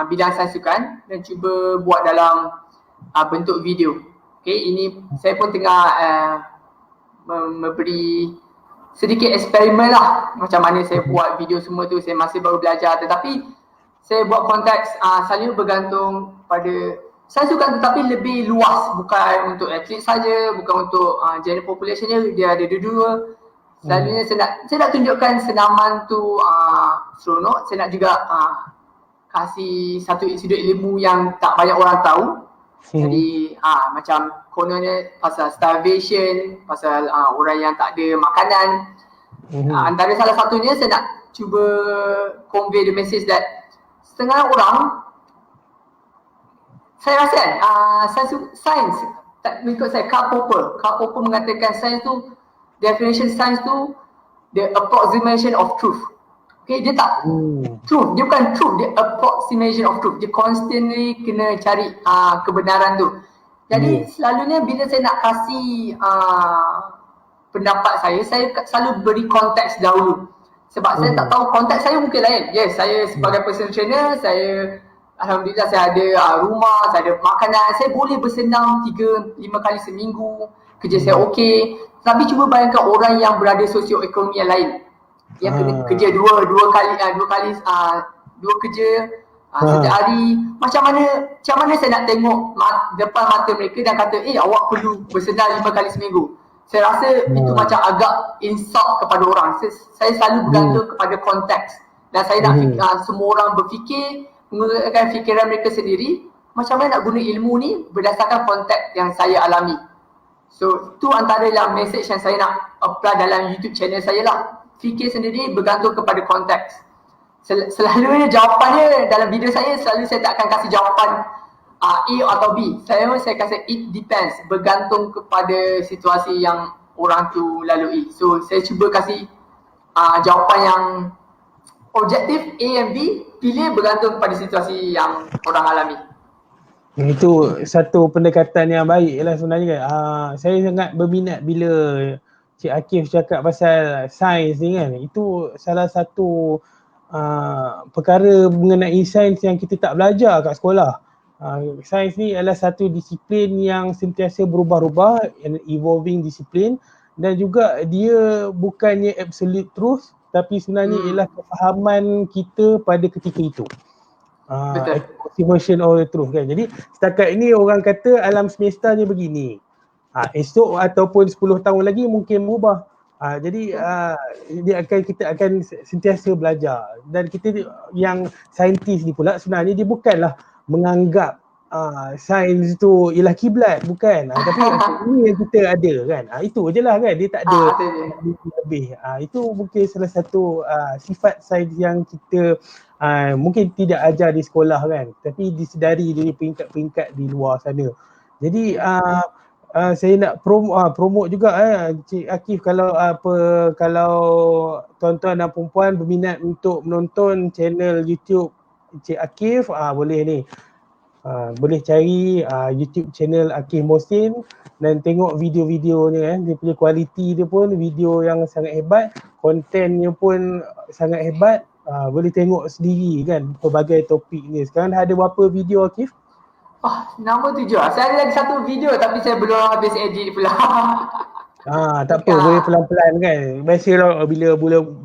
bidang saya sukan dan cuba buat dalam bentuk video. Okay, ini saya pun tengah memberi sedikit eksperimen lah macam mana saya buat video semua tu. Saya masih baru belajar, tetapi saya buat konteks selalu bergantung pada saya sukan tetapi lebih luas, bukan untuk atlet saja, bukan untuk general population dia ada dua-dua. Selalunya saya nak tunjukkan senaman tu seronok. Saya nak juga kasih satu sudut ilmu yang tak banyak orang tahu. Jadi macam kononnya pasal starvation, pasal orang yang tak ada makanan. Antara salah satunya saya nak cuba convey the message that setengah orang, saya rasa kan, sains, mengikut saya, Karl Popper mengatakan sains tu, definition sains tu, the approximation of truth. Okay, dia tak truth, dia bukan truth, dia approximation of truth. Dia constantly kena cari kebenaran tu. Jadi selalunya bila saya nak kasih pendapat saya selalu beri konteks dahulu. Sebab saya tak tahu konteks saya mungkin lain. Yes, saya sebagai personal trainer, saya alhamdulillah saya ada rumah, saya ada makanan, saya boleh bersenam 3-5 kali seminggu, kerja saya okey. Tapi cuba bayangkan orang yang berada sosioekonomi yang lain, yang kena kerja dua kerja setiap hari. Macam mana saya nak tengok depan mata mereka dan kata, awak perlu bersenam 5 kali seminggu. Saya rasa itu macam agak insult kepada orang. Saya selalu bergantung kepada konteks. Dan saya nak semua orang berfikir, menggunakan fikiran mereka sendiri, macam mana nak guna ilmu ni berdasarkan konteks yang saya alami. So, itu antara yang message yang saya nak apply dalam YouTube channel saya lah. Fikir sendiri bergantung kepada konteks. Selalunya jawapannya dalam video saya, selalu saya tak akan kasih jawapan A atau B. Saya kasih it depends, bergantung kepada situasi yang orang tu lalui. So saya cuba kasih jawapan yang objektif A and B, pilih bergantung kepada situasi yang orang alami. Itu satu pendekatan yang baik lah sebenarnya kan. Saya sangat berminat bila Cik Akif cakap pasal sains ni kan. Itu salah satu perkara mengenai sains yang kita tak belajar kat sekolah. Sains ni adalah satu disiplin yang sentiasa berubah-ubah, evolving disiplin, dan juga dia bukannya absolute truth, tapi sebenarnya ialah kefahaman kita pada ketika itu. Estimation of the truth kan. Jadi setakat ini orang kata alam semesta ni begini. Esok ataupun 10 tahun lagi mungkin berubah. Jadi kita akan sentiasa belajar. Dan kita yang saintis ni pula sebenarnya dia bukanlah menganggap sains tu ialah kiblat, bukan. Tapi ini yang kita ada kan. Itu je lah kan, dia tak ada lebih. Itu mungkin salah satu sifat sains yang kita mungkin tidak ajar di sekolah kan, tapi disedari dari peringkat-peringkat di luar sana. Jadi saya nak promote juga Cik Akif, kalau tuan-tuan dan perempuan berminat untuk menonton channel YouTube Cik Akif, boleh ni. Boleh cari YouTube channel Akif Mohsin dan tengok video-videonya dia punya kualiti dia pun video yang sangat hebat, kontennya pun sangat hebat. Boleh tengok sendiri kan pelbagai topik ni. Sekarang dah ada berapa video Akif? Nama 7 lah. Saya ada lagi satu video tapi saya belum habis edit pula. Tak apa, boleh pelan-pelan kan. Biasalah bila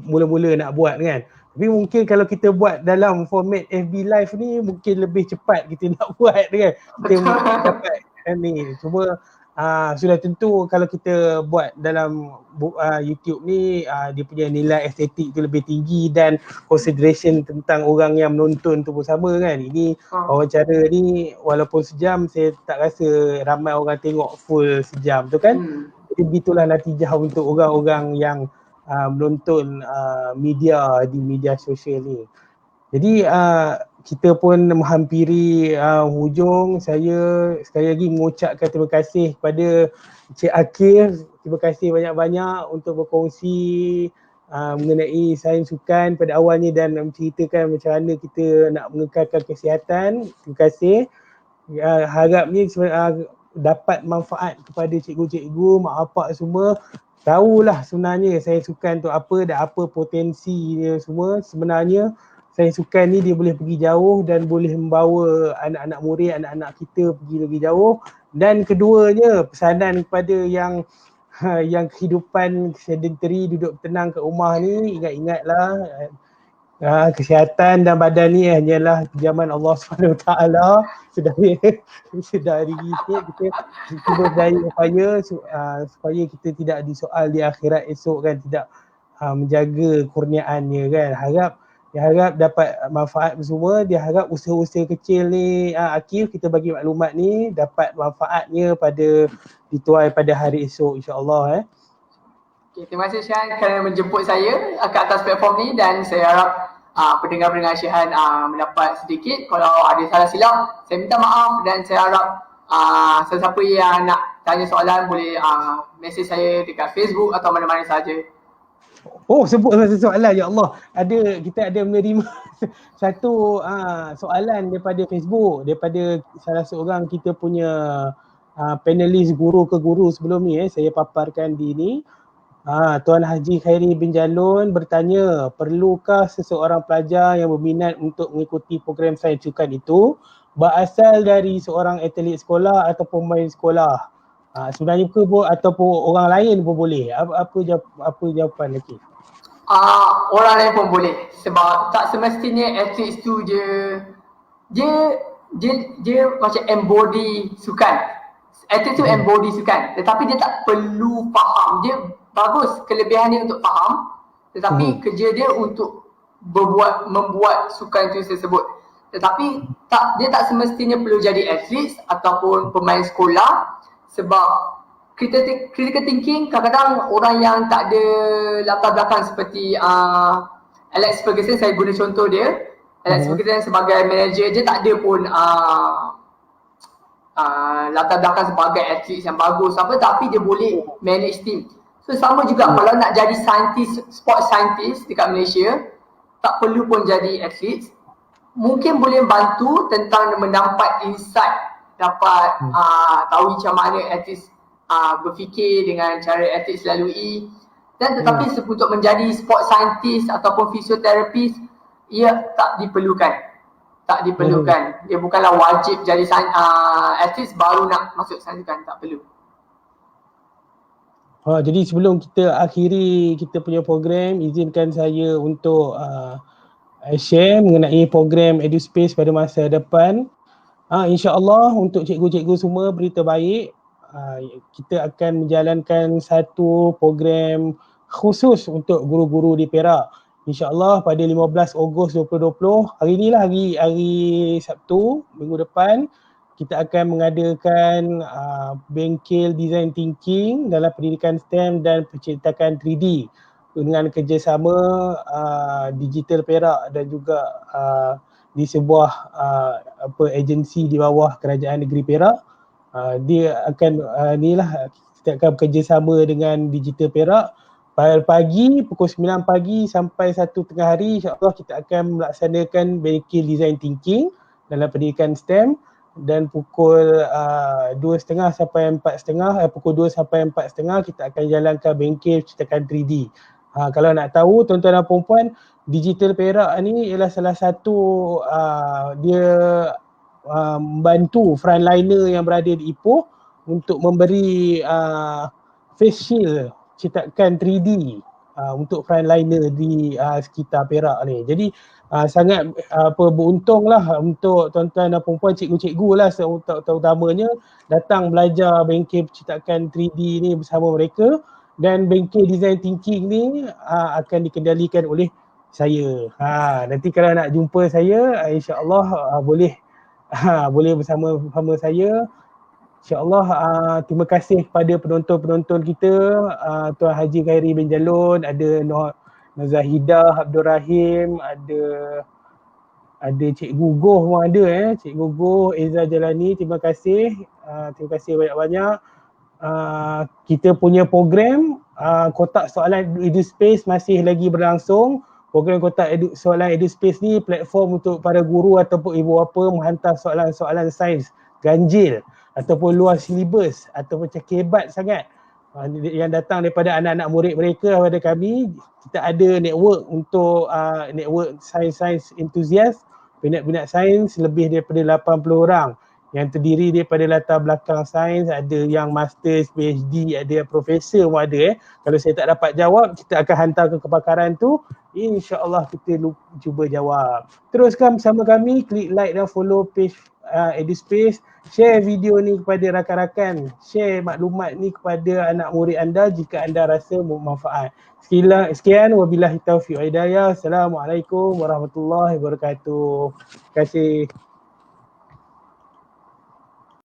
mula-mula nak buat kan. Tapi mungkin kalau kita buat dalam format FB Live ni mungkin lebih cepat kita nak buat kan. Kita dapat ni. Cuma sudah tentu kalau kita buat dalam YouTube ni dia punya nilai estetik tu lebih tinggi dan consideration tentang orang yang menonton tu pun sama kan. Ini wawancara ni walaupun sejam, saya tak rasa ramai orang tengok full sejam tu kan. Jadi begitulah natijah untuk orang-orang yang menonton media di media sosial ni. Jadi kita pun menghampiri hujung. Saya sekali lagi mengucapkan terima kasih kepada Cik Akif. Terima kasih banyak-banyak untuk berkongsi mengenai sains sukan pada awalnya dan menceritakan macam mana kita nak mengekalkan kesihatan. Terima kasih. Harapnya dapat manfaat kepada cikgu-cikgu, mak bapak semua. Tahulah sebenarnya sains sukan tu apa dan apa potensi dia semua. Sebenarnya sains sukan ni dia boleh pergi jauh dan boleh membawa anak-anak murid, anak-anak kita pergi lebih jauh. Dan keduanya, pesanan kepada yang kehidupan sedentary, duduk tenang kat rumah ni, ingat-ingatlah kesihatan dan badan ni hanyalah pinjaman Allah SWT. Sudah digisik, kita cuba berdaya upaya supaya kita tidak disoal di akhirat esok kan, tidak menjaga kurniaannya kan. Harap dapat manfaat semua. Dia harap usaha-usaha kecil ni Akif, kita bagi maklumat ni dapat manfaatnya pada dituai pada hari esok insya-Allah. Okay, terima kasih Syahan kerana menjemput saya ke atas platform ni, dan saya harap pendengar-pendengar Syahan mendapat sedikit. Kalau ada salah silap, saya minta maaf, dan saya harap sesiapa yang nak tanya soalan boleh mesej saya dekat Facebook atau mana-mana saja. Oh, sebut satu soalan, ya Allah. Kita ada menerima satu soalan daripada Facebook, daripada salah seorang kita punya panelis guru ke guru sebelum ni. Saya paparkan di ni. Tuan Haji Khairi bin Jalun bertanya, perlukah seseorang pelajar yang berminat untuk mengikuti program sains sukan itu berasal dari seorang atlet sekolah atau pemain sekolah? Sebenarnya ke ataupun orang lain pun boleh. Apa jawapan lagi? Orang lain pun boleh, sebab tak semestinya atlet tu dia macam embody sukan. Atlet tu embody sukan, tetapi dia tak perlu faham. Dia bagus, kelebihan dia untuk faham, tetapi kerja dia untuk membuat sukan itu tersebut. Tetapi dia tak semestinya perlu jadi atlet ataupun pemain sekolah, sebab critical thinking kadang-kadang orang yang tak ada latar belakang seperti Alex Ferguson, saya guna contoh dia. Alex Ferguson sebagai manager, dia tak ada pun latar belakang sebagai atlet yang bagus apa, tapi dia boleh manage team. So sama juga kalau nak jadi sport scientist dekat Malaysia, tak perlu pun jadi atlet. Mungkin boleh bantu tentang mendapat insight, dapat tahu macam mana atlet berfikir dengan cara atlet lalui. Dan tetapi untuk menjadi sport scientist ataupun fisioterapis, ia tak diperlukan. Dia bukanlah wajib jadi atlet baru nak masuk sains sukan, tak perlu. Jadi sebelum kita akhiri kita punya program, izinkan saya untuk share mengenai program EduSpace pada masa depan. InsyaAllah untuk cikgu-cikgu semua, berita baik. Kita akan menjalankan satu program khusus untuk guru-guru di Perak. InsyaAllah pada 15 Ogos 2020, hari inilah hari Sabtu, minggu depan, kita akan mengadakan bengkel design thinking dalam pendidikan STEM dan penciptakan 3D dengan kerjasama Digital Perak dan juga di sebuah agensi di bawah Kerajaan Negeri Perak. Dia akan kita akan bekerjasama dengan Digital Perak. Pagi pukul 9 pagi sampai 1 tengah hari, insyaAllah kita akan melaksanakan bengkel design thinking dalam pendidikan STEM. Dan pukul 2.30 sampai 4.30, pukul 2 sampai 4.30 kita akan jalankan bengkel cetakan 3D. Kalau nak tahu tuan-tuan dan puan-puan, Digital Perak ni ialah salah satu dia membantu frontliner yang berada di Ipoh untuk memberi face shield cetakan 3D untuk frontliner di sekitar Perak ni. Jadi sangat beruntunglah untuk tuan-tuan dan puan-puan, cikgu-cikgu lah terutamanya datang belajar bengkel cetakan 3D ni bersama mereka, dan bengkel design thinking ni akan dikendalikan oleh saya. Nanti kalau nak jumpa saya, insya-Allah boleh bersama saya. InsyaAllah terima kasih kepada penonton-penonton kita, Tuan Haji Khairi bin Jalun, ada Zahidah Abdul Rahim, ada Cikgu Goh pun ada, Cikgu Goh, Eza Jalani, terima kasih banyak-banyak. Kita punya program kotak soalan EduSpace masih lagi berlangsung. Program kotak soalan EduSpace ni platform untuk para guru ataupun ibu bapa menghantar soalan-soalan sains ganjil ataupun luar silibus ataupun hebat sangat yang datang daripada anak-anak murid mereka kepada kami. Kita ada network untuk network sains enthusiast, minat sains lebih daripada 80 orang yang terdiri daripada latar belakang sains, ada yang masters, PhD, ada yang profesor pun ada. Kalau saya tak dapat jawab, kita akan hantar ke kepakaran tu, insya-Allah kita cuba jawab. Teruskan bersama kami, klik like dan follow page EduSpace, share video ni kepada rakan-rakan, share maklumat ni kepada anak murid anda jika anda rasa bermanfaat. Sekian, wabillahi taufiq wa hidayah. Assalamualaikum warahmatullahi wabarakatuh. Terima kasih.